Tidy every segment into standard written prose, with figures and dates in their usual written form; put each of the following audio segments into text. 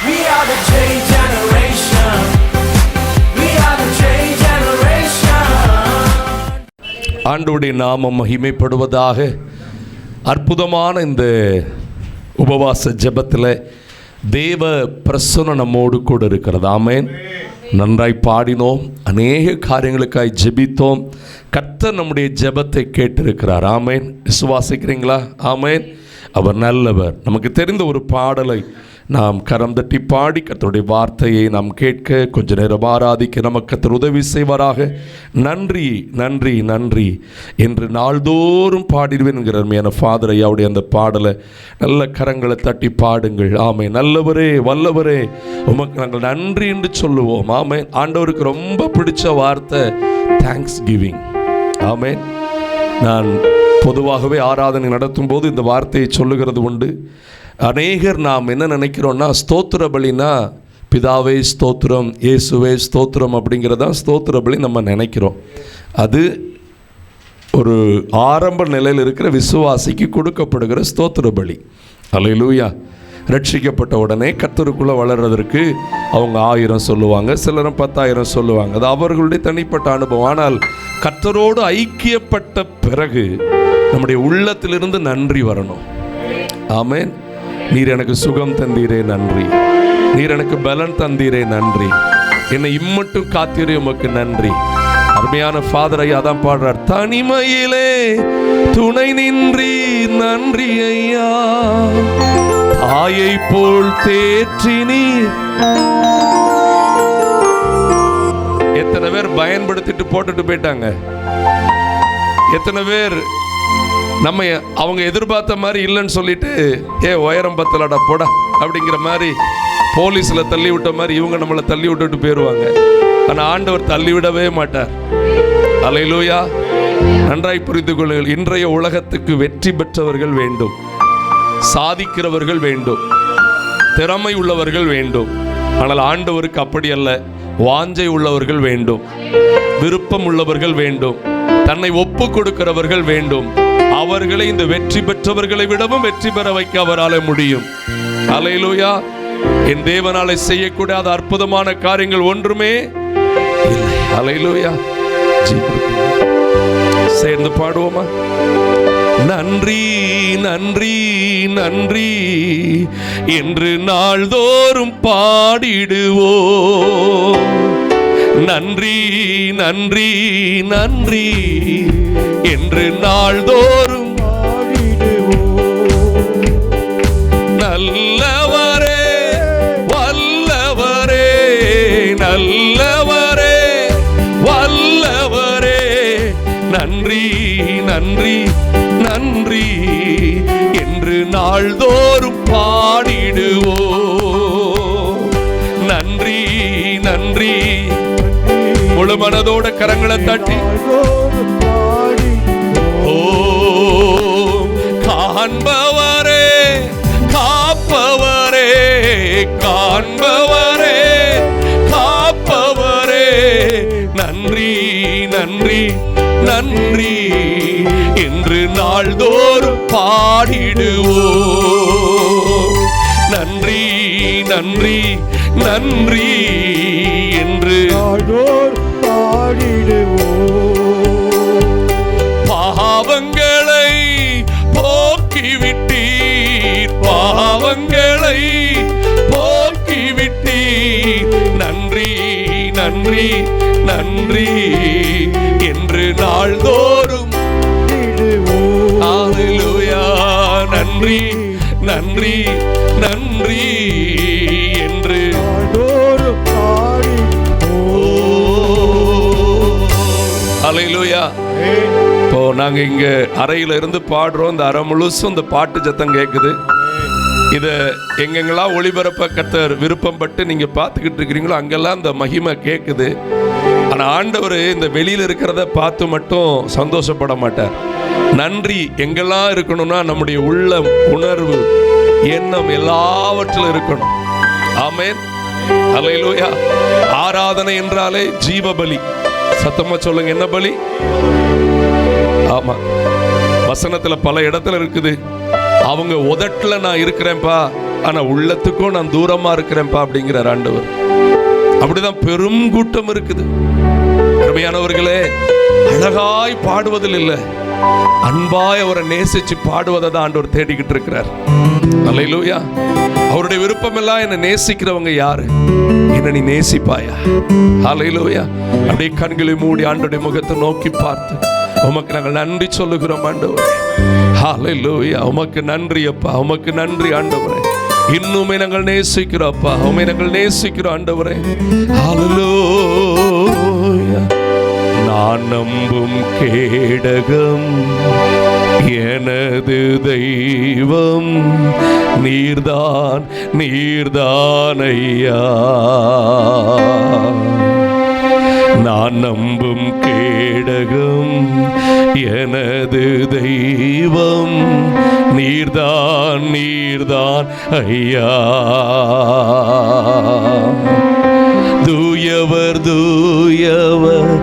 We are the change generation. We are the change generation. ஆண்டவருடைய நாமம் மகிமைப்படுவதாக. அற்புதமான இந்த உபவாச ஜெபத்தில் தேவ பிரசன்னம் நம்மோடு கூட இருக்கிறது. ஆமென். நன்றாய் பாடினோம், அநேக காரியங்களுக்காய் ஜெபித்தோம். கர்த்தர் நம்முடைய ஜெபத்தை கேட்டிருக்கிறார். ஆமென். விசுவாசிக்கிறீங்களா? ஆமென். அவர் நல்லவர். நமக்கு தெரிந்த ஒரு பாடலை நாம் கரம் தட்டி பாடி கர்த்தருடைய வார்த்தையை நாம் கேட்க, கொஞ்ச நேரம் ஆராதிக்க நமக்கு கர்த்தர் உதவி செய்வாராக. நன்றி நன்றி நன்றி என்று நாள்தோறும் பாடிடுவேன் என்கிற அருமையான ஃபாதர் ஐயாவுடைய அந்த பாடலை நல்ல கரங்களை தட்டி பாடுங்கள். ஆமே. நல்லவரே வல்லவரே உமக்கு நாங்கள் நன்றி என்று சொல்லுவோம். ஆமே. ஆண்டவருக்கு ரொம்ப பிடிச்ச வார்த்தை தேங்க்ஸ் கிவிங். ஆமே. நான் பொதுவாகவே ஆராதனை நடத்தும் போது இந்த வார்த்தையை சொல்லுகிறது உண்டு. அநேகர் நாம் என்ன நினைக்கிறோன்னா, ஸ்தோத்திர பலினா பிதாவே ஸ்தோத்திரம், இயேசுவே ஸ்தோத்திரம் அப்படிங்கிறதான் ஸ்தோத்திர பலி நம்ம நினைக்கிறோம். அது ஒரு ஆரம்ப நிலையில் இருக்கிற விசுவாசிக்கு கொடுக்கப்படுகிற ஸ்தோத்திர பலி. அல்லேலூயா. ரட்சிக்கப்பட்ட உடனே கர்த்தருக்குள்ளே வளர்றதற்கு அவங்க 1000 சொல்லுவாங்க, சிலரும் 10,000 சொல்லுவாங்க. அது அவர்களுடைய தனிப்பட்ட அனுபவம். ஆனால் கர்த்தரோடு ஐக்கியப்பட்ட பிறகு நம்முடைய உள்ளத்திலிருந்து நன்றி வரணும். ஆமென். நீர் எனக்கு சுகம் தந்தீரே நன்றி, நீர் எனக்கு பலன் தந்தீரே நன்றி, என்னை இம்மட்டும் காத்தீரே உமக்கு நன்றி. அருமையான ஃபாதர் ஐயா தான் பாடுறார், தனிமையிலே துணை நின்றி நன்றி ஐயா, தாயை போல் தேற்றினி. எத்தனை பேர் பயன்படுத்திட்டு போட்டுட்டு போயிட்டாங்க. எத்தனை பேர் நம்ம அவங்க எதிர்பார்த்த மாதிரி இல்லைன்னு சொல்லிட்டு உயரம் பத்தலடா போடா அப்படிங்கிற மாதிரி போலீஸில் தள்ளி விட்ட மாதிரி இவங்க நம்மளை தள்ளி விட்டுட்டு போயிடுவாங்க. ஆனால் ஆண்டவர் தள்ளி விடவே மாட்டார். அல்லேலூயா. நன்றாய் புரிந்து கொள்ளுங்கள். இன்றைய உலகத்துக்கு வெற்றி பெற்றவர்கள் வேண்டும், சாதிக்கிறவர்கள் வேண்டும், திறமை உள்ளவர்கள் வேண்டும். ஆனால் ஆண்டவருக்கு அப்படி அல்ல. வாஞ்சை உள்ளவர்கள் வேண்டும், விருப்பம் உள்ளவர்கள் வேண்டும், தன்னை ஒப்பு கொடுக்கிறவர்கள் வேண்டும். அவர்களை இந்த வெற்றி பெற்றவர்களை விடவும் வெற்றி பெற வைக்க அவரால் முடியும். அல்லேலூயா. என் தேவனாலே செய்யக்கூடாத அற்புதமான காரியங்கள் ஒன்றுமே இல்லை. அல்லேலூயா. சேர்ந்து பாடுவோமா? நன்றி நன்றி நன்றி என்று நாள்தோறும் பாடிடுவோம். நன்றி நன்றி நன்றி என்று நாள்தோறும் பாடிடுவோம். நல்லவரே வல்லவரே, நல்லவரே வல்லவரே, நன்றி நன்றி நன்றி என்று நாள்தோறும் பாடிடுவோம். நன்றி நன்றி. முழு மனதோட கரங்களை தட்டி ஓ காண்பவரே காப்பவரே, காண்பவரே காப்பவரே, நன்றி நன்றி நன்றி என்று நாள்தோறும் பாடிடுவோம். நன்றி நன்றி நன்றி என்று பாவங்களை போக்கிவிட்டீர், பாவங்களை போக்கிவிட்டீர். நன்றி நன்றி நன்றி என்று நாள்தோறும் அல்லேலூயா. நன்றி நன்றி நன்றி என்று அல்லேலூயா. இப்போ நாங்கள் இங்கே அறையில் இருந்து பாடுறோம். இந்த அறை முழுசும் இந்த பாட்டு சத்தம் கேட்குது. இதை எங்கெங்கெல்லாம் ஒளிபரப்ப கர்த்தர் விருப்பம் பட்டு நீங்கள் பார்த்துக்கிட்டு இருக்கிறீங்களோ அங்கெல்லாம் இந்த மகிமை கேட்குது. ஆனால் ஆண்டவர் இந்த வெளியில் இருக்கிறத பார்த்து மட்டும் சந்தோஷப்பட மாட்டார். நன்றி எங்கெல்லாம் இருக்கணும்னா நம்முடைய உள்ளம், உணர்வு, எண்ணம் எல்லாவற்றிலும் இருக்கணும். ஆமென். அல்லேலூயா. ஆராதனை என்றாலே ஜீவ பலி. சத்தமா சொல்லுங்க, என்ன பலி? ஆமா, வசனத்துல பல இடத்துல இருக்குது. அவங்க உதட்டுல நான் இருக்கிறேன்ப்பா, ஆனா உள்ளத்துக்கும் நான் தூரமா இருக்கிறேன்ப்பா அப்படிங்கிறார் ஆண்டவர். அப்படிதான் பெரும் கூட்டம் இருக்குது. அருமையானவர்களே, அழகாய் பாடுவதில் இல்லை, அன்பாய் அவரை நேசிச்சு பாடுவதை தான் ஆண்டவர் தேடிக்கிட்டு இருக்கிறார். அல்லேலூயா. அவருடைய விருப்பம் எல்லாம் என்னை நேசிக்கிறவங்க யாரு? என்ன நீ நேசிப்பாயா? அல்லேலூயா. அப்படியே கண்களை மூடி ஆண்டவருடைய முகத்தை நோக்கி பார்த்து உமக்கு நாங்கள் நன்றி சொல்லுகிறோம் ஆண்டவரே. அல்லேலூயா. உமக்கு நன்றி அப்பா, உமக்கு நன்றி ஆண்டவரே. இன்னுமே நாங்கள் நேசிக்கிறோம் அப்பா, உம்மை நாங்கள் நேசிக்கிறோம் ஆண்டவரே. அல்லேலூயா. நான் நம்பும் கேடகம் எனது தெய்வம் நீர்தான், நீர்தான் ஐயா. நான் நம்பும் கேடகம் எனது தெய்வம் நீர்தான், நீர்தான் ஐயா. தூயவர் தூயவர்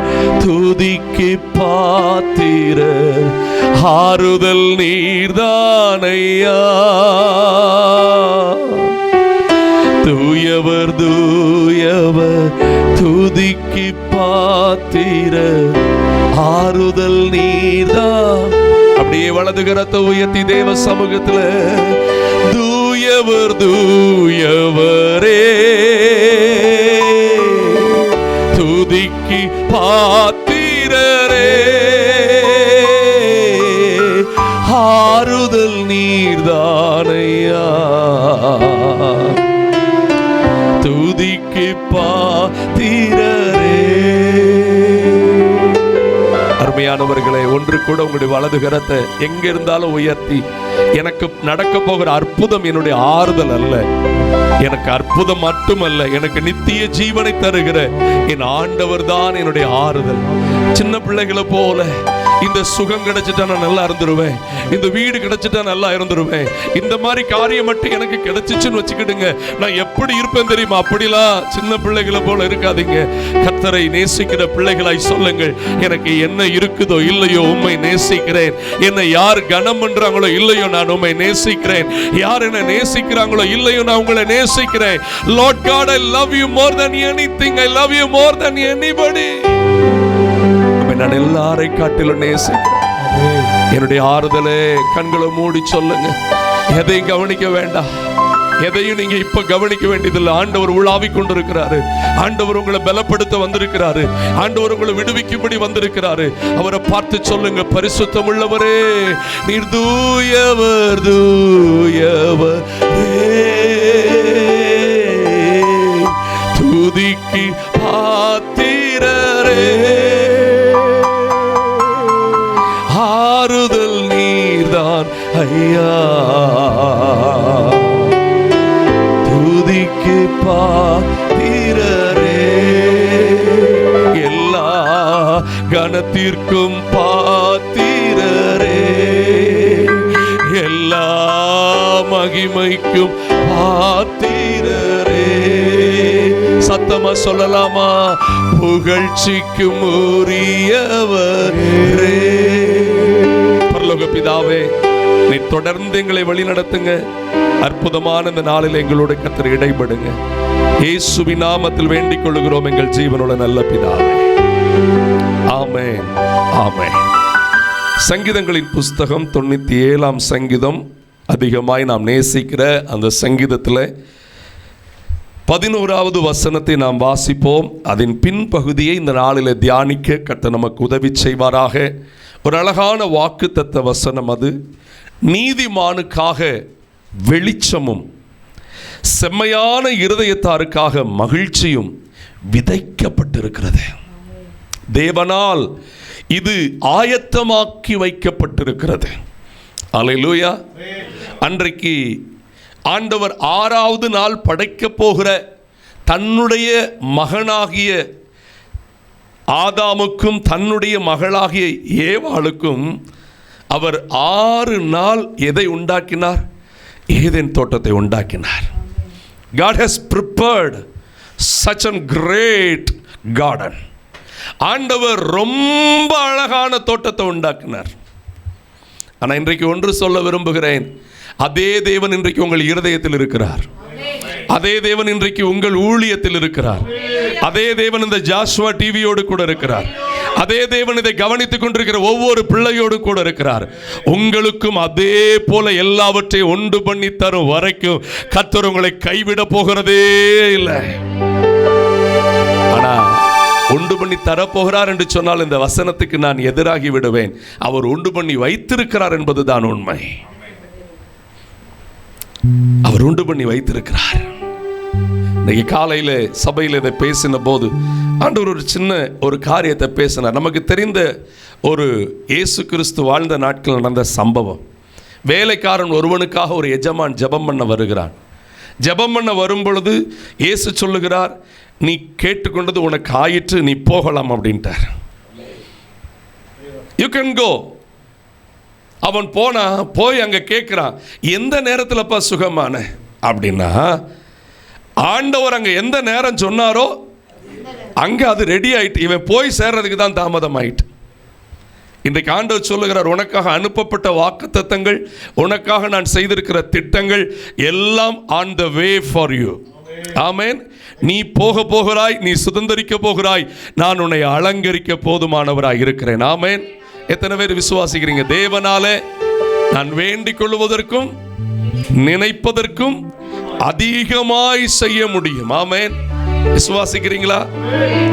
துதிக்கு பாத்திர ஆறுதல் நீர்தான் ஐயா. தூயவர் தூயவர் துதிக்கு பாத்திர ஆறுதல் நீர்தான். அப்படியே வலது கரத்தை உயர்த்தி தேவ சமூகத்துல தூயவர் தூயவரே துதிக்கு பாத்திரரே ஆறுதல் நீர்தானையா. துதிக்கு பாத்திரரே. அருமையானவர்களே, ஒன்று கூட உங்களுடைய வலது கரத்தை எங்க இருந்தாலும் உயர்த்தி, எனக்கு நடக்க போகிற அற்புதம் என்னுடைய ஆறுதல் அல்ல, எனக்கு அற்புதம் மட்டுமல்ல, எனக்கு நித்திய ஜீவனை தருகிற என் ஆண்டவர் தான் என்னுடைய ஆறுதல். சின்ன பிள்ளைகளை போல இந்த சுகம் கிடைச்சிட்டா நான் நல்லா இருந்துருவேன், இந்த வீடு கிடைச்சிட்டா நல்லா இருந்துருவேன், இந்த மாதிரி காரியம் மட்டும் எனக்கு கிடைச்சிச்சுன்னு வச்சுக்கிடுங்க, நான் எப்படி இருப்பேன் தெரியுமா? அப்படிலாம் சின்ன பிள்ளைகளை போல இருக்காதீங்க. கர்த்தரை நேசிக்கிற பிள்ளைகளாய் சொல்லுங்கள், எனக்கு என்ன இருக்குதோ இல்லையோ உம்மை நேசிக்கிறேன். என்னை யார் கனம் பண்றாங்களோ இல்லையோ நான் உம்மை நேசிக்கிறேன். யார் என்ன நேசிக்கிறாங்களோ இல்லையோ நான் உங்களை நேசிக்கிறேன். Lord God, I love you more than anything. I love you more than anybody. நான் எல்லாரை காட்டிலும் நேசிக்கிறேன். என்னுடைய ஆறுதலே. கண்களை மூடி சொல்லுங்க. எதையும் கவனிக்க வேண்டாம், எதையும் நீங்க இப்ப கவனிக்க வேண்டியதில்லை. ஆண்டவர் உலாவி கொண்டிருக்கிறாரு. ஆண்டவர் உங்களை பலப்படுத்த வந்திருக்கிறாரு. ஆண்டவர் உங்களை விடுவிக்கும்படி வந்திருக்கிறாரு. அவரை பார்த்து சொல்லுங்க, பரிசுத்தம் உள்ளவரே நீர் தூயவர் தூயவரே துதிக்கு பாத்திரரே ஆறுதல் நீர்தான் ஐயா. துதிக்கு பாத்திரரே எல்லா கனத்திற்கும் பாத்திரரே எல்லா மகிமைக்கும் பாத்திரரே. சத்தமா சொல்லலாமா? புகழ்ச்சிக்கும் உரியவரே. பரலோக பிதாவே, நீ தொடர்ந்து எங்களை வழி நடத்துங்க. அற்புதமான இந்த நாளில் எங்களோட கர்த்தர் இடைபடுங்க. இயேசுவின் நாமத்தில் வேண்டிக் கொள்கிறோம் எங்கள் ஜீவனோட நல்ல பிதாவே. ஆமென், ஆமென். சங்கீதங்களின் புஸ்தகம் 97ஆம் சங்கீதம் அதிகமாய் நாம் நேசிக்கிற அந்த சங்கீதத்தில் 11வது வசனத்தை நாம் வாசிப்போம். அதன் பின்பகுதியை இந்த நாளில் தியானிக்க கர்த்தர் நமக்கு உதவி செய்வாராக. ஒரு அழகான வாக்குத்தத்த வசனம் அது. நீதிமானுக்காக வெளிச்சமும் செம்மையான இருதயத்தாருக்காக மகிழ்ச்சியும் விதைக்கப்பட்டிருக்கிறது. தேவனால் இது ஆயத்தமாக்கி வைக்கப்பட்டிருக்கிறது. அல்லேலூயா. அன்றைக்கு ஆண்டவர் 6வது நாள் படைக்க போகிற தன்னுடைய மகனாகிய ஆதாமுக்கும் தன்னுடைய மகளாகிய ஏவாளுக்கும் அவர் 6 நாள் எதை உண்டாக்கினார்? ஏதேன் தோட்டத்தை உண்டாக்கினார். God has prepared such a great garden. ஆண்டவர் ரொம்ப அழகான தோட்டத்தை உண்டாக்கினார். ஆனால் இன்றைக்கு ஒன்று சொல்ல விரும்புகிறேன், அதே தேவன் இன்றைக்கு உங்கள் இருதயத்தில் இருக்கிறார். அதே தேவன் இன்றைக்கு உங்கள் ஊழியத்தில் இருக்கிறார். அதே தேவன் இந்த ஜாஸ்வா டிவியோடு கூட இருக்கிறார். அதே தேவன் இதை கவனித்துக் கொண்டிருக்கிற ஒவ்வொரு பிள்ளையோடு கூட இருக்கிறார். உங்களுக்கும் அதே போல எல்லாவற்றையும் ஒன்று பண்ணி தரும் வரைக்கும் கர்த்தர் உங்களை கைவிட போகிறதே இல்லை. ஆனா உண்டு பண்ணி தரப்போகிறார் என்று சொன்னால் இந்த வசனத்துக்கு நான் எதிராகி விடுவேன். அவர் உண்டு பண்ணி வைத்திருக்கிறார் என்பதுதான் உண்மை. அவர் உண்டு பண்ணி வைத்திருக்கிறார். இன்னைக்கு காலையில் சபையில் இதை பேசின போது ஆண்டவர் ஒரு சின்ன ஒரு காரியத்தை பேசினார். நமக்கு தெரிந்த ஒரு இயேசு கிறிஸ்து வாழ்ந்த நாட்கள் நடந்த சம்பவம். வேலைக்காரன் ஒருவனுக்காக ஒரு எஜமான் ஜெபம் பண்ண வருகிறான். ஜெபம் பண்ண வரும் பொழுது இயேசு சொல்லுகிறார், நீ கேட்டுக்கொண்டது உனக்கு ஆயிற்று, நீ போகலாம் அப்படின்ட்டார். You can go. அவன் போனா போய் அங்கே கேட்குறான், எந்த நேரத்தில்ப்பா சுகமான அப்படின்னா, ஆண்டவர் அங்கே எந்த நேரம் சொன்னாரோ அங்கே அது ரெடி ஆயிட்டு. இவன் போய் சேர்றதுக்கு தான் தாமதம் ஆயிட்டு. இன்றைக்கு ஆண்டவர் சொல்லுகிறார், உனக்காக அனுப்பப்பட்ட வாக்குத்தத்தங்கள், உனக்காக நான் செய்திருக்கிற திட்டங்கள் எல்லாம் on the way for you. Amen. நீ போக போகிறாய், நீ சுதந்திரிக்க போகிறாய், நான் உன்னை அலங்கரிக்க போதுமானவராய் இருக்கிறேன். ஆமென். எத்தனை பேர் விசுவாசிக்கிறீங்க? தேவனாலே நான் வேண்டிக் கொள்வதற்கும் நினைப்பதற்கும் அதிகமாய் செய்ய முடியும். ஆமென். விசுவாசிக்கிறீங்களா?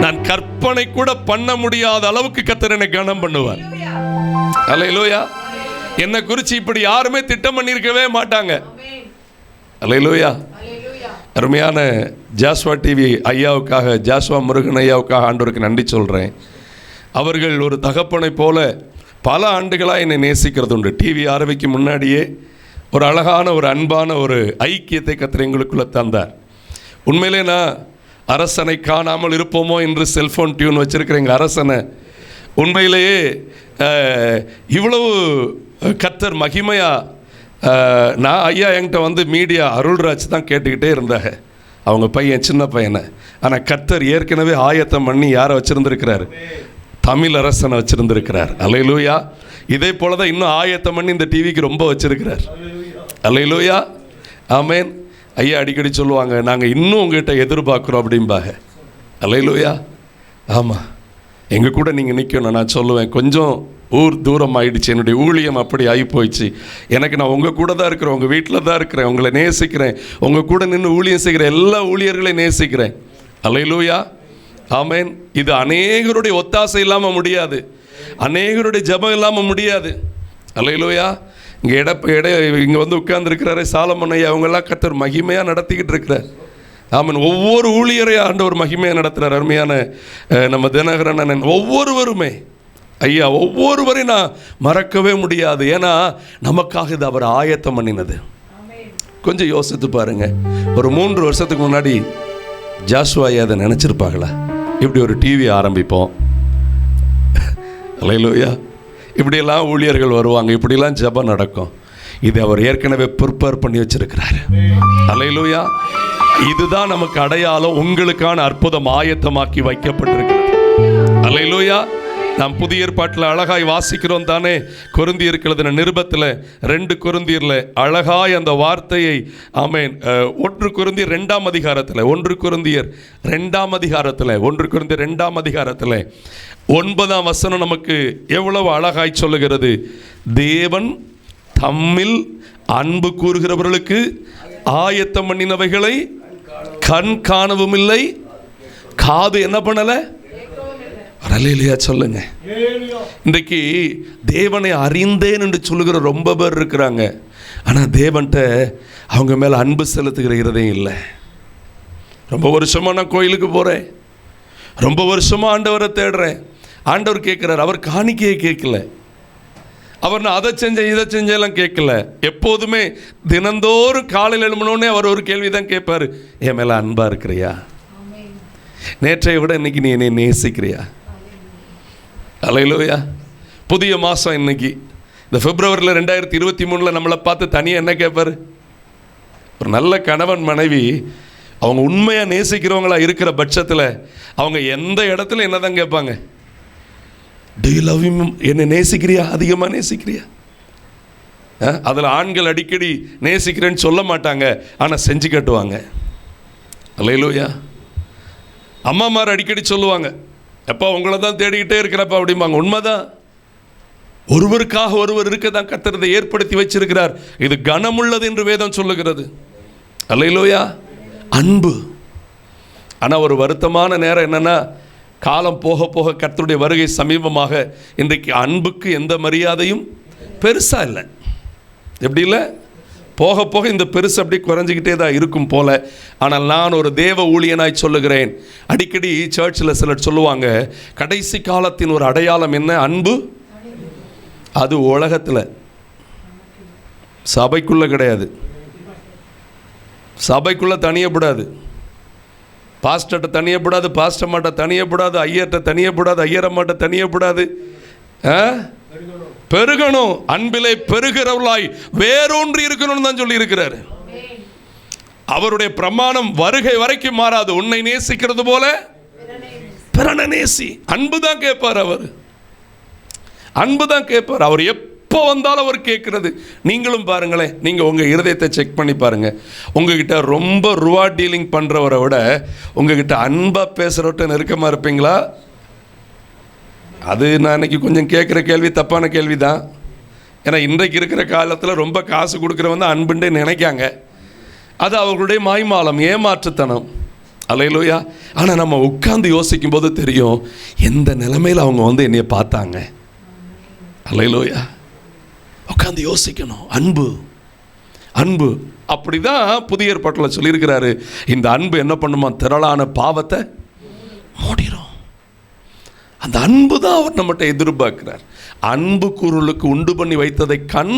நான் கற்பனை கூட பண்ண முடியாத அளவுக்கு கர்த்தர் என்னை கனம் பண்ணுவார். அல்லேலூயா. என்னை குறித்து இப்படி யாருமே திட்டம் பண்ணியிருக்கவே மாட்டாங்க. அல்லேலூயா. அருமையான ஜாஸ்வா டிவி ஐயாவுக்காக, ஜாஸ்வா முருகன் ஐயாவுக்காக ஆண்டவருக்கு நன்றி சொல்கிறேன். அவர்கள் ஒரு தகப்பனை போல பல ஆண்டுகளாக என்னை நேசிக்கிறது உண்டு. டிவி ஆரம்பிக்கும் முன்னாடியே ஒரு அழகான ஒரு அன்பான ஒரு ஐக்கியத்தை கர்த்தர் எங்களுக்குள்ளே தந்தார். உண்மையிலே நான் அரசனை காணாமல் இருப்போமோ என்று செல்ஃபோன் டியூன் வச்சுருக்கிற எங்கள் அரசனை உண்மையிலேயே இவ்வளவு கர்த்தர் மகிமையாக நான் ஐயா என்கிட்ட வந்து மீடியா அருள்ராஜ் தான் கேட்டுக்கிட்டே இருந்தாங்க, அவங்க பையன், சின்ன பையனை. ஆனால் கர்த்தர் ஏற்கனவே ஆயத்தம் பண்ணி யாரை வச்சுருந்துருக்கிறார்? தமிழ் அரசனை வச்சுருந்துருக்கிறார். அல்லேலூயா. இதே போல தான் இன்னும் ஆயத்தம் பண்ணி இந்த டிவிக்கு ரொம்ப வச்சுருக்கிறார். அல்லேலூயா. ஆமென். ஐயா அடிக்கடி சொல்லுவாங்க, நாங்கள் இன்னும் உங்கள்கிட்ட எதிர்பார்க்குறோம் அப்படிம்பாங்க. அல்லேலூயா. ஆமாம், எங்கள் கூட நீங்கள் நிற்கணும். நான் சொல்லுவேன், கொஞ்சம் ஊர் தூரம் ஆயிடுச்சு, என்னுடைய ஊழியம் அப்படி ஆகி போயிடுச்சு. எனக்கு நான் உங்கள் கூட தான் இருக்கிறேன், உங்கள் வீட்டில் தான் இருக்கிறேன், உங்களை நேசிக்கிறேன், உங்கள் கூட நின்று ஊழியம் செய்கிற எல்லா ஊழியர்களையும் நேசிக்கிறேன். அல்லேலூயா. ஆமென். இது அநேகருடைய ஒத்தாசை இல்லாமல் முடியாது, அநேகருடைய ஜெபம் இல்லாமல் முடியாது. அல்லேலூயா. இங்கே இங்கே வந்து உட்கார்ந்துருக்கிறாரு சாலமன் ஐயா, அவங்கெல்லாம் கர்த்தர் மகிமையாக நடத்திக்கிட்டு இருக்கிறார். ஆமாம். ஒவ்வொரு ஊழியரையும் ஆண்டவர் மகிமையாக நடத்துகிறார். அருமையான நம்ம தினகரன் அண்ணன், ஒவ்வொருவருமே ஐயா, ஒவ்வொருவரையும் நான் மறக்கவே முடியாது. ஏன்னா நமக்காக இது அவர் ஆயத்தம் பண்ணினது. கொஞ்சம் யோசித்து பாருங்க, ஒரு 3 வருஷத்துக்கு முன்னாடி ஜாஸ்வா ஐயா அதை நினச்சிருப்பாங்களா? இப்படி ஒரு டிவி ஆரம்பிப்போம், அல்லேலூயா, இப்படியெல்லாம் ஊழியர்கள் வருவாங்க, இப்படிலாம் ஜெபம் நடக்கும். இது அவர் ஏற்கனவே ப்ரிப்பேர் பண்ணி வச்சிருக்கிறார். அல்லேலூயா. இதுதான் நமக்கு அடையாளம். உங்களுக்கான அற்புதம் ஆயத்தமாக்கி வைக்கப்பட்டிருக்கிறது. அல்லேலூயா. நாம் புதிய ஏற்பாட்டில் அழகாய் வாசிக்கிறோம் தானே. கொரிந்தியர் நிருபத்தில் 2 கொரிந்தியரில் அழகாய் அந்த வார்த்தையை, ஆமென், 1 கொரிந்தியர் 2ஆம் அதிகாரத்தில் 1 கொரிந்தியர் 2ஆம் அதிகாரத்தில் 9ஆம் வசனம் நமக்கு எவ்வளவு அழகாய் சொல்லுகிறது. தேவன் தம்மில் அன்பு கூறுகிறவர்களுக்கு ஆயத்தம் பண்ணினவைகளை கண் காணவும் இல்லை, காது என்ன பண்ணலை. அல்லேலூயா சொல்லுங்க. இன்றைக்கு தேவனை அறிந்தேன் என்று சொல்லுகிற ரொம்ப பேர் இருக்கிறாங்க. ஆனால் தேவன்கிட்ட அவங்க மேலே அன்பு செலுத்துகிற இருதயம் இல்லை. ரொம்ப வருஷமாக நான் கோயிலுக்கு போகிறேன், ரொம்ப வருஷமாக ஆண்டவரை தேடுறேன். ஆண்டவர் கேட்குறார், அவர் காணிக்கையை கேட்கல, அவர் நான் அதை செஞ்சேன் இதை செஞ்செல்லாம் கேட்கல. எப்போதுமே தினந்தோறும் காலையில் எழும்பினோடனே அவர் ஒரு கேள்வி தான் கேட்பார், என் மேலே அன்பாக இருக்கிறியா? நேற்றைய விட இன்னைக்கு நீ என்னை நேசிக்கிறியா? அல்லேலூயா. புதிய மாதம் இன்னைக்கு, இந்த பிப்ரவரியில் 2023 நம்மளை பார்த்து தனியாக என்ன கேட்பார்? ஒரு நல்ல கணவன் மனைவி அவங்க உண்மையாக நேசிக்கிறவங்களா இருக்கிற பட்சத்தில் அவங்க எந்த இடத்துல என்ன தான் கேட்பாங்க? To you love him? என்னை நேசிக்கிறியா? அதிகமாக நேசிக்கிறியா? அதில் ஆண்கள் அடிக்கடி நேசிக்கிறேன்னு சொல்ல மாட்டாங்க, ஆனால் செஞ்சு கட்டுவாங்க. அல்லேலூயா. அம்மாமார் அடிக்கடி சொல்லுவாங்க, எப்போ உங்களை தான் தேடிக்கிட்டே இருக்கிறப்ப அப்படிம்பாங்க. உண்மைதான். ஒருவருக்காக ஒருவர் இருக்க தான் கர்த்தர் ஏற்படுத்தி வச்சிருக்கிறார். இது கனமுள்ளது என்று வேதம் சொல்லுகிறது. அல்லேலூயா. அன்பு. ஆனால் ஒரு வருத்தமான நேரம் என்னென்னா, காலம் போக போக கர்த்தருடைய வருகை சமீபமாக இன்றைக்கு அன்புக்கு எந்த மரியாதையும் பெருசாக இல்லை. எப்படி இல்லை? போக போக இந்த பெருசு அப்படி குறைஞ்சிக்கிட்டே தான் இருக்கும் போல. ஆனால் நான் ஒரு தேவ ஊழியனாய் சொல்லுகிறேன். அடிக்கடி சர்ச்சில் சிலர் சொல்லுவாங்க, கடைசி காலத்தின் ஒரு அடையாளம் என்ன? அன்பு. அது உலகத்தில், சபைக்குள்ளே கிடையாது. சபைக்குள்ளே தனியப்படாது. பாஸ்டர்கிட்ட தனியப்படாது, பாஸ்டர் மாட்ட தனியப்படாது, ஐயர்கிட்ட தனியப்படாது, ஐயரம்மாட்ட தனியப்படாது. பெருகணும், அன்பிலே பெருகிறவர்களாய் வேரூன்றி இருக்கணும்னு தான் சொல்லி இருக்கிறாரு. அவருடைய பிரமாணம் வருகை வரைக்கும் மாறாது. உன்னை நேசிக்கிறது போல பிறனை நேசி. அன்பு தான் கேட்பார் அவர். அன்பு தான் கேட்பார். அவர் எப்போ வந்தாலும் அவர் கேட்கறது. நீங்களும் பாருங்களேன், நீங்கள் உங்கள் இருதயத்தை செக் பண்ணி பாருங்கள். உங்ககிட்ட ரொம்ப ரூபா டீலிங் பண்ணுறவரை விட உங்ககிட்ட அன்பாக பேசுகிறவர்கிட்ட நெருக்கமாக இருப்பீங்களா? அது நான் இன்னைக்கு கொஞ்சம் கேட்குற கேள்வி தப்பான கேள்வி தான். ஏன்னா இன்றைக்கு இருக்கிற காலத்தில் ரொம்ப காசு கொடுக்குறவன் தான் அன்புண்டே நினைக்காங்க. அது அவர்களுடைய மாய்மாலம், ஏமாற்றுத்தனம். அல்லேலூயா. ஆனால் நம்ம உட்கார்ந்து யோசிக்கும் போது தெரியும் எந்த நிலைமையில் அவங்க வந்து என்னைய பார்த்தாங்க. அல்லேலூயா. உட்கார்ந்து யோசிக்கணும். அன்பு, அன்பு. அப்படி தான் புதிய ஏற்பாட்டில் சொல்லியிருக்கிறாரு. இந்த அன்பு என்ன பண்ணுமா? திரளான பாவத்தை மூடிரும். அந்த அன்பு தான் அவர் நம்மகிட்ட எதிர்பார்க்கிறார். அன்பு குருளுக்கு உண்டு பண்ணி வைத்ததை கண்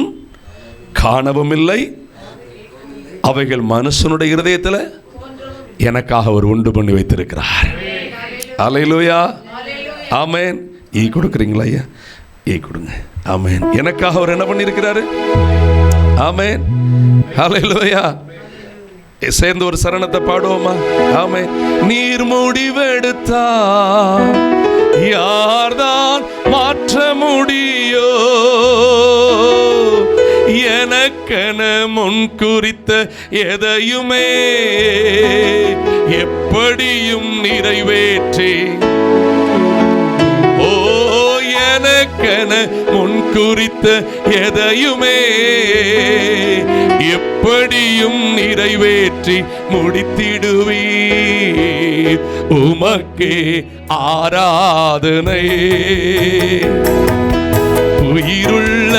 காணவும் இல்லை, அவைகள் மனுஷனுடைய இருதயத்தில் எனக்காக அவர் உண்டு பண்ணி வைத்திருக்கிறார். அல்லேலூயா. ஆமென். கொடுக்குறீங்களா ஐயா? கொடுங்க. ஆமென். எனக்காக அவர் என்ன பண்ணியிருக்கிறாரு? ஆமென். அல்லேலூயா. சேர்ந்து ஒரு சரணத்தை பாடுவோமா? ஆமென். நீர் முடிவெடுத்தா யார்தான் மாற்ற முடியோ? எனக்கென முன் குறித்த எதையுமே எப்படியும் நிறைவேற்றி, ஓ எனக்கென முன் குறித்த எதையுமே எப்படியும் நிறைவேற்றி முடித்திடுவீர். உமக்கே ஆராதனை. உயிருள்ள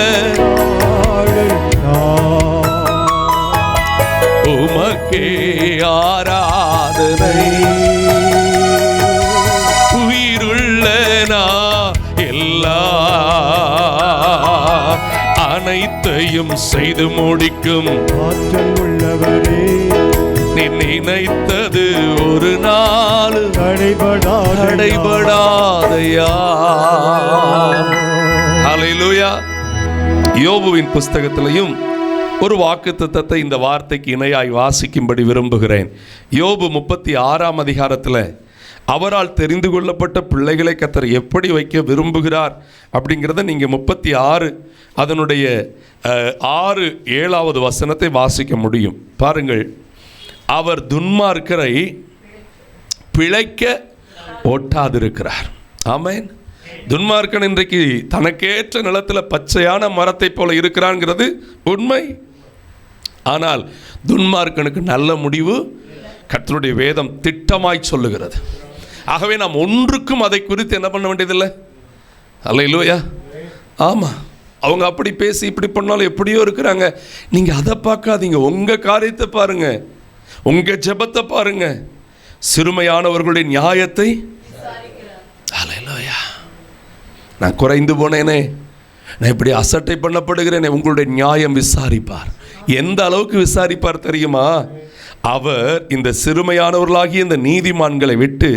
உமக்கே ஆராதனை. உயிருள்ள எல்லா அனைத்தையும் செய்து முடிக்கும் ஆற்றல் உள்ளவரே. நீ நினைத்தது ஒரு நாள் தடைபடாதையா. ஹல்லேலூயா. யோபுவின் புஸ்தகத்திலையும் ஒரு வாக்குத்தத்தத்தை இந்த வார்த்தைக்கு இணையாய் வாசிக்கும்படி விரும்புகிறேன். யோபு 36ஆம் அதிகாரத்தில் அவரால் தெரிந்து கொள்ளப்பட்ட பிள்ளைகளை கர்த்தர் எப்படி வைக்க விரும்புகிறார் அப்படிங்கிறத நீங்கள் 36 அதனுடைய 6-7வது வசனத்தை வாசிக்க முடியும். பாருங்கள். அவர் துன்மார்க்கரை பிழைக்க ஓட்டாதிருக்கிறார். ஆமென். துன்மார்க்கன் இன்றைக்கு தனக்கேற்ற நிலத்தில் பச்சையான மரத்தை போல இருக்கிறாங்கிறது உண்மை. ஆனால் துன்மார்க்கனுக்கு நல்ல முடிவு கர்த்தருடைய வேதம் திட்டமாய் சொல்லுகிறது. ஆகவே நாம் ஒன்றுக்கும் அதை குறித்து என்ன பண்ண வேண்டியதில்லை. அல்லேலூயா. ஆமாம், அவங்க அப்படி பேசி இப்படி பண்ணாலும் எப்படியோ இருக்கிறாங்க. நீங்கள் அதை பார்க்காதீங்க, உங்கள் காரியத்தை பாருங்கள், உங்கள் ஜெபத்தை பாருங்கள். சிறுமையானவர்களுடைய நியாயத்தை. அல்லேலூயா. நான் குறைந்து போனேனே, நான் இப்படி அசட்டை பண்ணப்படுகிறேனே, உங்களுடைய நியாயம் விசாரிப்பார். எந்த அளவுக்கு விசாரிப்பார் தெரியுமா? அவர் இந்த சிறுமையானவர்களாகிய இந்த நீதிமான்களை விட்டு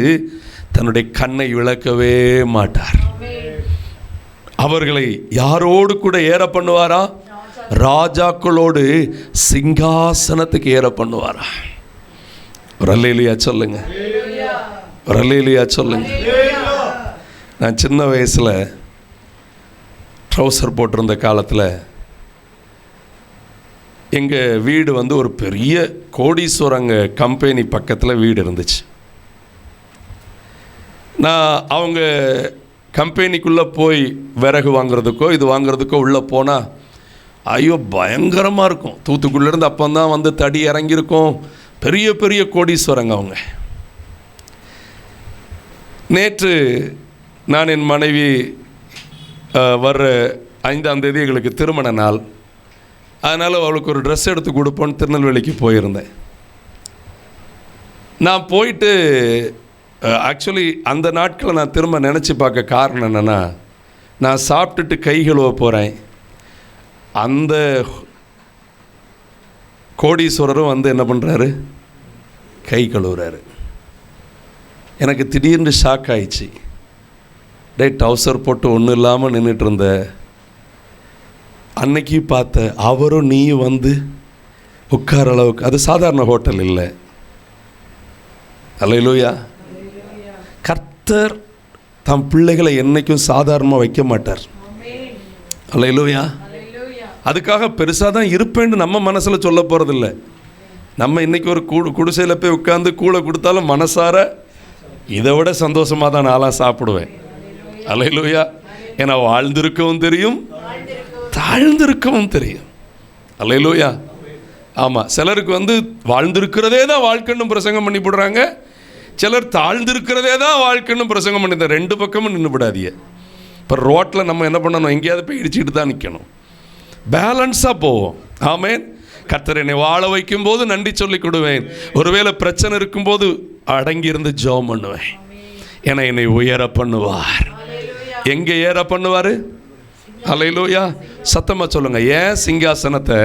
தன்னுடைய கண்ணை விளக்கவே மாட்டார். அவர்களை யாரோடு கூட ஏற பண்ணுவாரா? ராஜாக்களோடு சிங்காசனத்துக்கு ஏற பண்ணுவாரா? ஒரு அல்லேலூயா சொல்லுங்க, ஒரு அல்லேலூயா சொல்லுங்க. நான் சின்ன வயசில் ட்ரௌசர் போட்டிருந்த காலத்தில் எங்கள் வீடு வந்து ஒரு பெரிய கோடீஸ்வரங்க கம்பெனி பக்கத்தில் வீடு இருந்துச்சு. நான் அவங்க கம்பெனிக்குள்ளே போய் விறகு வாங்குறதுக்கோ இது வாங்குறதுக்கோ உள்ளே போனால் ஐயோ பயங்கரமாக இருக்கும். தூத்துக்குள்ளேருந்து அப்போ தான் வந்து தடி இறங்கியிருக்கும். பெரிய பெரிய கோடீஸ்வரங்க அவங்க. நேற்று நான் என் மனைவி வர்ற 5ஆம் தேதி எங்களுக்கு திருமண நாள். அதனால் அவளுக்கு ஒரு ட்ரெஸ் எடுத்து கொடுப்போன்னு திருநெல்வேலிக்கு போயிருந்தேன். நான் போயிட்டு ஆக்சுவலி அந்த நாட்களை நான் திரும்ப நினச்சி பார்க்க காரணம் என்னென்னா, நான் சாப்பிட்டுட்டு கை கழுவ போகிறேன். அந்த கோடீஸ்வரரும் வந்து என்ன பண்ணுறாரு, கை கழுவுறாரு. எனக்கு திடீர்னு ஷாக் ஆயிடுச்சு. டவுசர் போட்டு ஒன்றும் இல்லாமல் நின்றுட்டு இருந்த அன்னைக்கு பார்த்த அவரும் நீயும் வந்து உட்கார அளவுக்கு, அது சாதாரண ஹோட்டல் இல்லை. அல்லேலூயா. கர்த்தர் தம் பிள்ளைகளை என்னைக்கும் சாதாரணமாக வைக்க மாட்டார். அல்லேலூயா. அதுக்காக பெருசாக தான் இருப்பேன்னு நம்ம மனசில் சொல்ல போகிறதில்ல. நம்ம இன்றைக்கி ஒரு குடிசையில் போய் உட்காந்து கூளை கொடுத்தாலும் மனசார இதை விட சந்தோஷமாக தான் நான்லாம் சாப்பிடுவேன். அல்லேலூயா. ஏன்னா வாழ்ந்திருக்கவும் தெரியும், தாழ்ந்திருக்கவும் தெரியும். அல்லேலூயா. ஆமாம், சிலருக்கு வந்து வாழ்ந்திருக்கிறதே தான் வாழ்க்கைன்னு பிரசங்கம் பண்ணி போடுறாங்க. சிலர் தாழ்ந்திருக்கிறதே தான் வாழ்க்கைன்னு பிரசங்கம் பண்ணி, இந்த ரெண்டு பக்கமும் நின்று விடாதீங்க. இப்போ ரோட்டில் நம்ம என்ன பண்ணணும், எங்கேயாவது போய் இடிச்சிட்டு தான் நிற்கணும். பேலன்ஸாக போவோம். ஆமேன். கர்த்தர் என்னை வாழ வைக்கும் போது நன்றி சொல்லி கொடுவேன். ஒருவேளை பிரச்சனை இருக்கும்போது அடங்கியிருந்து ஜெபம் பண்ணுவேன். ஏன்னா என்னை உயர பண்ணுவார். எங்கே ஏற பண்ணுவார்? அல்லேலூயா. சத்தமாக சொல்லுங்கள். ஏன் சிங்காசனத்தை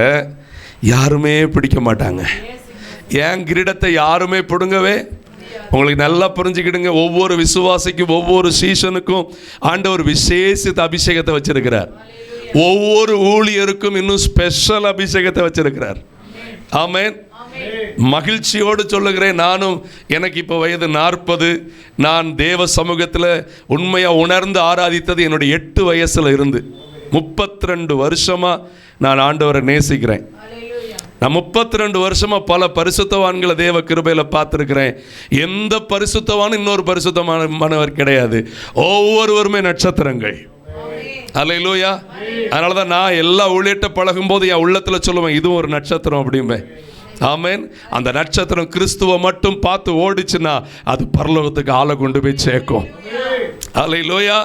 யாருமே பிடிக்க மாட்டாங்க, ஏன் கிரீடத்தை யாருமே பிடுங்கவே. உங்களுக்கு நல்லா புரிஞ்சுக்கிடுங்க. ஒவ்வொரு விசுவாசிக்கும் ஒவ்வொரு சீசனுக்கும் ஆண்டவர் விசேஷித்த அபிஷேகத்தை வச்சிருக்கிறார். ஒவ்வொரு ஊழியருக்கும் இன்னும் ஸ்பெஷல் அபிஷேகத்தை வச்சிருக்கிறார். ஆமென். மகிழ்ச்சியோடு சொல்லுகிறேன். நானும் எனக்கு இப்போ வயது 40. நான் தேவ சமூகத்தில் உண்மையாக உணர்ந்து ஆராதித்தது என்னுடைய 8 வயசில் இருந்து 32 வருஷமாக நான் ஆண்டவரை நேசிக்கிறேன். நான் 32 வருஷமாக பல பரிசுத்தவான்களை தேவ கிருபையில் பார்த்துருக்கிறேன். எந்த பரிசுத்தவானும் இன்னொரு பரிசுத்தமானவர் கிடையாது. ஒவ்வொருவருமே நட்சத்திரங்கள். அல்லேலூயா. அதனால தான் நான் எல்லா ஊழியர்கிட்ட பழகும்போது என் உள்ளத்தில் சொல்லுவேன், இதுவும் ஒரு நட்சத்திரம் அப்படிம்பேன். ஆமேன். அந்த நட்சத்திரம் கிறிஸ்துவை மட்டும் பார்த்து ஓடிச்சுன்னா அது பரலோகத்துக்கு ஆளை கொண்டு போய் சேர்க்கும். அல்லேலூயா.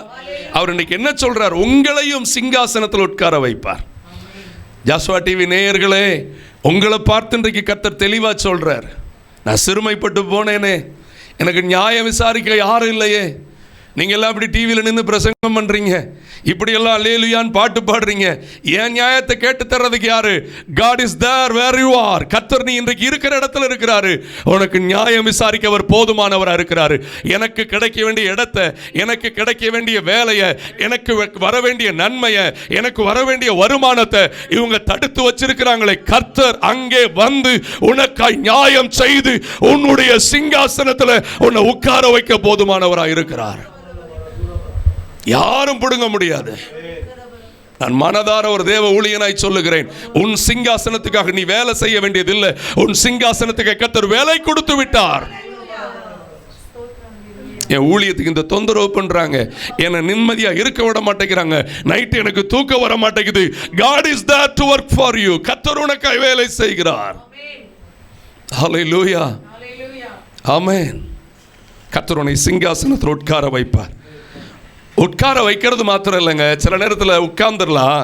அவர் இன்னைக்கு என்ன சொல்றார்? உங்களையும் சிங்காசனத்தில் உட்கார வைப்பார். ஜாஸ்வா டிவி நேயர்களே, உங்களை பார்த்து இன்றைக்கு கர்த்தர் தெளிவாக சொல்றார். நான் சிறுமைப்பட்டு போனேனே, எனக்கு நியாயம் விசாரிக்க யாரும் இல்லையே. நீங்கள் எல்லாம் இப்படி டிவியில் நின்று பிரசங்கம் பண்ணுறீங்க, இப்படியெல்லாம் அல்லேலூயான்னு பாட்டு பாடுறீங்க. என் நியாயத்தை கேட்டு தர்றதுக்கு யாரு? God is there where you are. கர்த்தர் நீ இன்றைக்கு இருக்கிற இடத்துல இருக்கிறாரு. உனக்கு நியாயம் விசாரிக்க அவர் போதுமானவராக இருக்கிறாரு. எனக்கு கிடைக்க வேண்டிய இடத்தை, எனக்கு கிடைக்க வேண்டிய வேலையை, எனக்கு வர வேண்டிய நன்மையை, எனக்கு வர வேண்டிய வருமானத்தை இவங்க தடுத்து வச்சிருக்கிறாங்களே, கர்த்தர் அங்கே வந்து உனக்காய் நியாயம் செய்து உன்னுடைய சிங்காசனத்தில் உன்னை உட்கார வைக்க போதுமானவராக இருக்கிறார். யாரும் பிடுங்க முடியாது. நான் மனதார ஒரு தேவ ஊழியனாய் சொல்லுகிறேன், உன் சிங்காசனத்துக்காக நீ வேலை செய்ய வேண்டியதில்லை. உன் சிங்காசனத்துக்கு கர்த்தர் வேலை கொடுத்து விட்டார். என் ஊழியத்துக்கு இந்த தொந்தரவு பண்றாங்க, என்னை நிம்மதியா இருக்க விட மாட்டேங்கிறாங்க, நைட்டு எனக்கு தூக்கம் வர மாட்டேங்குது. God is there to work for you. கர்த்தர் உனக்காய் வேலை செய்கிறார். ஹல்லேலூயா. ஆமென். கர்த்தர் உன்னை சிங்காசனத்தில் உட்கார வைப்பார். உட்கார வைக்கிறது மாத்திரம் இல்லைங்க, சில நேரத்தில் உட்கார்ந்துடலாம்.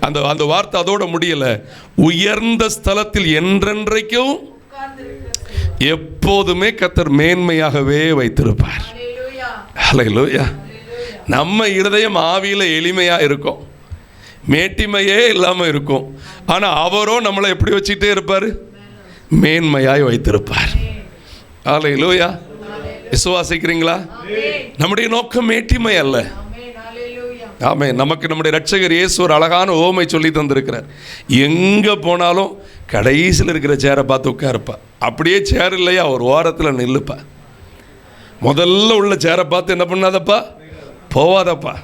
அந்த வார்த்தை அதோட முடியல. உயர்ந்த ஸ்தலத்தில் என்றென்றைக்கும் எப்போதுமே கர்த்தர் மேன்மையாகவே வைத்திருப்பார். ஹல்லேலூயா. நம்ம இருதயம் ஆவியில் எளிமையாக இருக்கும், மேட்டிமையே இல்லாமல் இருக்கும். ஆனால் அவரோ நம்மளை எப்படி வச்சுக்கிட்டே இருப்பார்? மேன்மையாய் வைத்திருப்பார். ஹல்லேலூயா. விசுவாசிக்கிறீங்களா? நம்முடைய நோக்கம் மேட்டிமை அல்ல. ஆமென். நமக்கு நம்முடைய இரட்சகர் இயேசு ஒரு அழகான ஓமை சொல்லி தந்திருக்கிறார். எங்கே போனாலும் கடைசியில் இருக்கிற சேரை பார்த்து உட்காருப்பா. அப்படியே சேர் இல்லையா, ஒரு ஓரத்தில் நில்லுப்பா. முதல்ல உள்ள சேரை பார்த்து என்ன பண்ணாதப்பா, போவாதப்பா.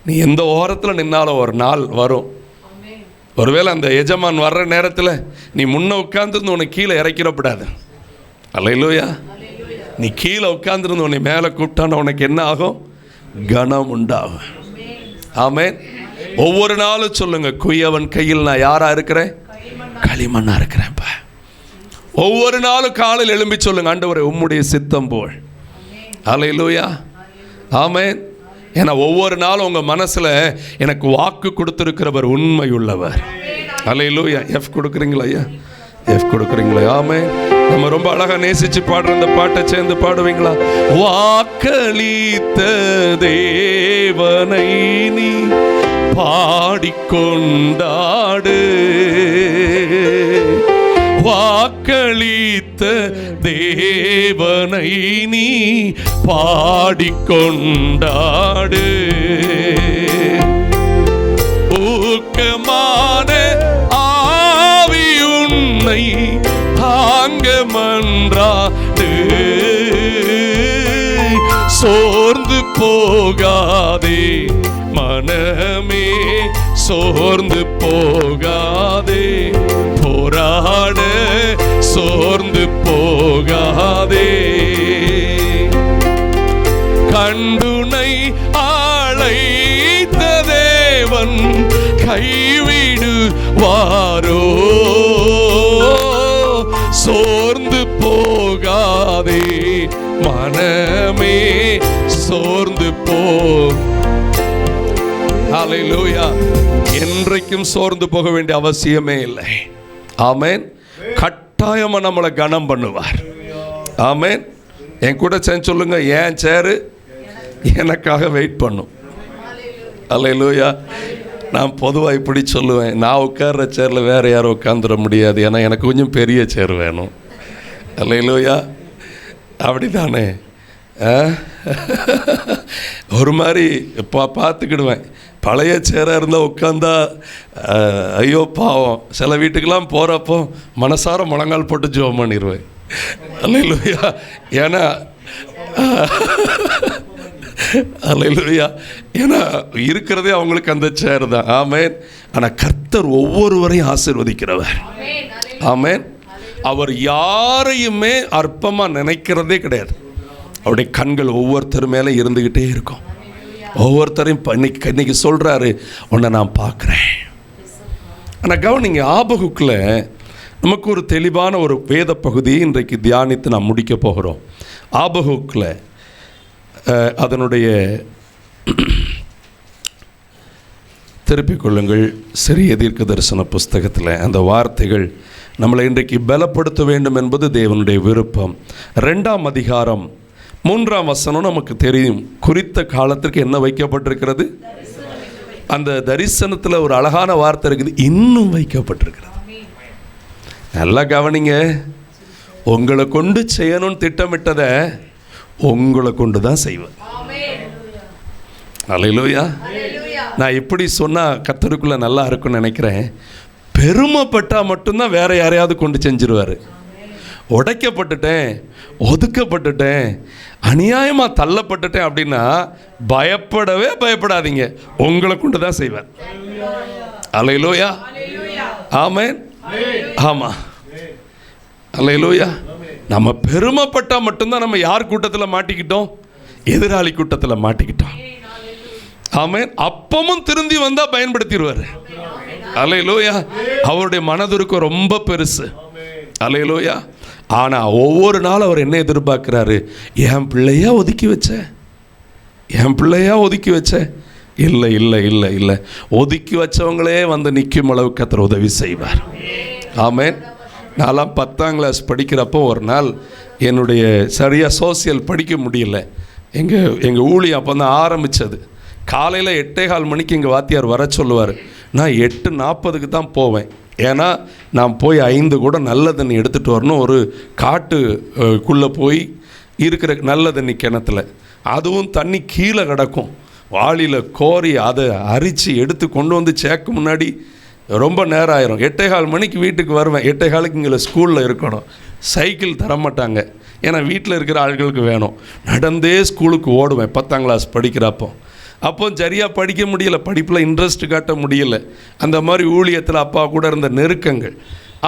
நீ எந்த ஓரத்தில் நின்னாலும் ஒரு நாள் வரும், ஒருவேளை அந்த எஜமான் வர்ற நேரத்தில் நீ முன்ன உட்காந்துருந்து உன்னை கீழே இறக்கிடப்படாது. அல்லேலூயா. நீ கீழே உட்காந்துருந்து உன்னை மேலே கூப்பிட்டான உனக்கு என்ன ஆகும்? கனம் உண்டாகும். ஆமென். ஒவ்வொரு நாளும் சொல்லுங்க, குயவன் கையில் நான் யாரா இருக்கிறேன்? களிமண்ணா இருக்கிறேன்ப்பா. ஒவ்வொரு நாளும் காலையில் எழும்பி சொல்லுங்க, ஆண்டவரே உம்முடைய சித்தம் போல். அல்லேலூயா. ஆமென். ஏன்னா ஒவ்வொரு நாளும் உங்கள் மனசில் எனக்கு வாக்கு கொடுத்துருக்கிறவர் உண்மை உள்ளவர். அல்லேலூயா. எஃப் கொடுக்குறீங்களா ஐயா? எஃப் கொடுக்குறீங்களா? ஆமென். நம்ம ரொம்ப அழகாக நேசித்து பாடுற அந்த பாட்டை சேர்ந்து பாடுவீங்களா? வாக்களித்த தேவனை நீ பாடிக்கொண்டாடு, வாக்களித்த தேவனை நீ பாடிக்கொண்டாடு, ஊக்கமான ஆவி உன்னை தாங்க மன்றாடு, சோர்ந்து போகாதே மனமே, சோர்ந்து போகாதே, போராட சோர்ந்து போகாதே, கண்டுனை அழைத்த தேவன் கைவிடுவாரோ, சோர்ந்து போகாதே மனமே, சோர்ந்து போ. ஹல்லேலூயா. என்றைக்கும் சோர்ந்து போக வேண்டிய அவசியமே இல்லை. ஆமென். கட்டாயமா நம்மளை கனம் பண்ணுவார். ஆமென். என் கூட சேர்ந்து சொல்லுங்க, என் சேரு எனக்காக வெயிட் பண்ணும். ஹல்லேலூயா. நான் பொதுவாக இப்படி சொல்லுவேன், நான் உட்கார்ற சேரில் வேறு யாரும் உட்காந்துட முடியாது, ஏன்னா எனக்கு கொஞ்சம் பெரிய சேர் வேணும். ஹல்லேலூயா. அப்படி தானே? ஒரு மாதிரி பார்த்துக்கிடுவேன். பழைய சேராக இருந்தால் உட்காந்தா ஐயோ பாவம். சில வீட்டுக்கெல்லாம் போகிறப்போ மனசார முழங்கால் போட்டு ஜெபம் பண்ணிடுவேன். அல்லேலூயா. ஏன்னா அல்லேலூயா. ஏன்னா இருக்கிறதே அவங்களுக்கு அந்த சேர் தான். ஆமென். ஆனால் கர்த்தர் ஒவ்வொருவரையும் ஆசீர்வதிக்கிறவர். ஆமென். அவர் யாரையுமே அற்பமாக நினைக்கிறதே கிடையாது. அவருடைய கண்கள் ஒவ்வொருத்தர் மேலே இருந்துக்கிட்டே இருக்கும். ஒவ்வொருத்தரையும் இன்னைக்கு சொல்கிறாரு, உன்னை நான் பார்க்குறேன். ஆனால் கவனிங்க, ஆபகுக்கில் நமக்கு ஒரு தெளிவான ஒரு வேத பகுதியை இன்றைக்கு தியானித்து நாம் முடிக்க போகிறோம். ஆபகுக்கில் அதனுடைய திருப்பிக் கொள்ளுங்கள், சிறிய தீர்க்க தரிசன புஸ்தகத்தில் அந்த வார்த்தைகள் நம்மளை இன்றைக்கு பலப்படுத்த வேண்டும் என்பது தேவனுடைய விருப்பம். 2ஆம் அதிகாரம் 3ஆம் வசனம் நமக்கு தெரியும். குறித்த காலத்திற்கு என்ன வைக்கப்பட்டிருக்கிறது? அந்த தரிசனத்தில் ஒரு அழகான வார்த்தை இருக்குது, இன்னும் வைக்கப்பட்டிருக்கிறது. நல்லா கவனிங்க. உங்களை கொண்டு செய்யணும்னு திட்டமிட்டதை உங்களை கொண்டு தான் செய்வேன். அல்லேலூயா. நான் இப்படி சொன்னால் கர்த்தருக்குள்ளே நல்லா இருக்குன்னு நினைக்கிறேன். பெருமைப்பட்டால் மட்டும்தான் வேற யாரையாவது கொண்டு செஞ்சிருவார். உடைக்கப்பட்டுட்டேன், ஒதுக்கப்பட்டுட்டேன், அநியாயமாக தள்ளப்பட்டுட்டேன் அப்படின்னா பயப்படவே பயப்படாதீங்க, உங்களை கொண்டு தான் செய்வார். அல்லேலூயா. ஆமென். ஆமாம். அல்லேலூயா. நம்ம பெருமைப்பட்டால் மட்டும்தான் நம்ம யார் கூட்டத்தில் மாட்டிக்கிட்டோம்? எதிராளி கூட்டத்தில் மாட்டிக்கிட்டோம். ஆமென். அப்பமும் திருந்தி வந்தால் பயன்படுத்திடுவார். அல்லேலூயா. அவருடைய மனதுருக்கு ரொம்ப பெருசு. அல்லேலூயா. ஆனால் ஒவ்வொரு நாளும் அவர் என்ன எதிர்பார்க்குறாரு? என் பிள்ளையா ஒதுக்கி வச்ச, என் பிள்ளையா ஒதுக்கி வச்ச. இல்லை இல்லை இல்லை இல்லை, ஒதுக்கி வச்சவங்களே வந்து நிற்கும் அளவுக்கு கர்த்தர் உதவி செய்வார். ஆமென். நான்லாம் 10ஆம் கிளாஸ் படிக்கிறப்போ ஒரு நாள் என்னுடைய சரியாக சோசியல் படிக்க முடியல. எங்கள் ஊழியம் அப்போ தான் ஆரம்பித்தது. காலையில் 8:15 மணிக்கு எங்கள் வாத்தியார் வர சொல்லுவார். நான் 8:40க்கு தான் போவேன். ஏன்னா நான் போய் 5 கூட நல்ல தண்ணி எடுத்துகிட்டு வரணும். ஒரு காட்டுக்குள்ளே போய் இருக்கிற நல்ல தண்ணி கிணத்துல, அதுவும் தண்ணி கீழே கிடக்கும். வாளியில் கோரி அதை அரித்து எடுத்து கொண்டு வந்து சேர்க்க முன்னாடி ரொம்ப நேரம் ஆயிரும். 8:15 மணிக்கு வீட்டுக்கு வருவேன். 8:15க்கு இங்கே ஸ்கூலில் இருக்கணும். சைக்கிள் தரமாட்டாங்க, ஏன்னா வீட்டில் இருக்கிற ஆட்களுக்கு வேணும். நடந்தே ஸ்கூலுக்கு ஓடுவேன் 10ஆம் கிளாஸ் படிக்கிறப்போ. அப்போ சரியாக படிக்க முடியலை, படிப்பில் இன்ட்ரெஸ்ட் காட்ட முடியலை. அந்த மாதிரி ஊழியத்தில் அப்பா கூட இருந்த நெருக்கங்கள்.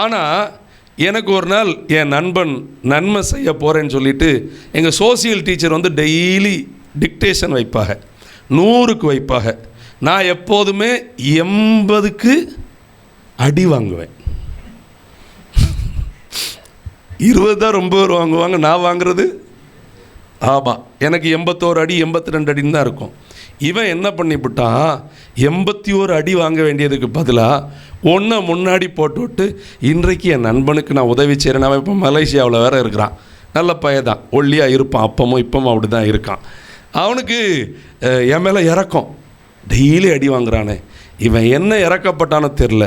ஆனால் எனக்கு ஒரு நாள் என் நண்பன் நன்மை செய்ய போகிறேன்னு சொல்லிட்டு எங்கள் சோசியல் டீச்சர் வந்து டெய்லி டிக்டேஷன் வைப்பாங்க, 100க்கு வைப்பாங்க. நான் எப்போதுமே 80க்கு அடி வாங்குவேன். 20 தான் ரொம்ப பேர் வாங்குவாங்க, நான் வாங்குறது ஆமாம் எனக்கு 81 அடி 82 அடின்னு தான் இருக்கும். இவன் என்ன பண்ணிவிட்டான், 81 அடி வாங்க வேண்டியதுக்கு பதிலாக ஒன்றை முன்னாடி போட்டு விட்டு இன்றைக்கு என் நண்பனுக்கு நான் உதவி செய்கிறேன். அவன் இப்போ மலேசியாவில் வேறு இருக்கிறான், நல்ல பையன் தான், ஒல்லியாக இருப்பான், அப்பமும் இப்பவும் அப்படி தான் இருக்கான். அவனுக்கு என் மேலே இறக்கம், டெய்லி அடி வாங்குறானே. இவன் என்ன இறக்கப்பட்டானோ தெரில.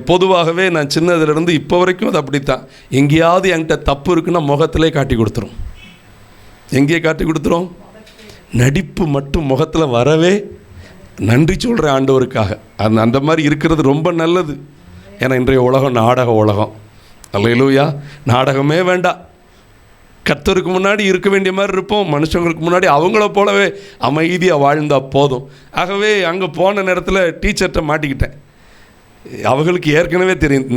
பொதுவாகவே நான் சின்னதுலேருந்து இப்போ வரைக்கும் அது அப்படித்தான். எங்கேயாவது என்கிட்ட தப்பு இருக்குன்னா முகத்திலே காட்டி கொடுத்துரும். எங்கேயே காட்டி கொடுத்துரும், நடிப்பு மட்டும் முகத்தில் வரவே நன்றி சொல்கிறேன் ஆண்டவருக்காக. அந்த மாதிரி இருக்கிறது ரொம்ப நல்லது. ஏன்னா இன்றைய உலகம் நாடக உலகம். அல்லேலூயா. நாடகமே வேண்டாம், கர்த்தருக்கு முன்னாடி இருக்க வேண்டிய மாதிரி இருப்போம், மனுஷங்களுக்கு முன்னாடி அவங்கள போலவே அமைதியாக வாழ்ந்தால் போதும். ஆகவே அங்கே போன நேரத்தில் டீச்சர்கிட்ட மாட்டிக்கிட்டேன். அவங்களுக்கு ஏற்கனவே தெரியும்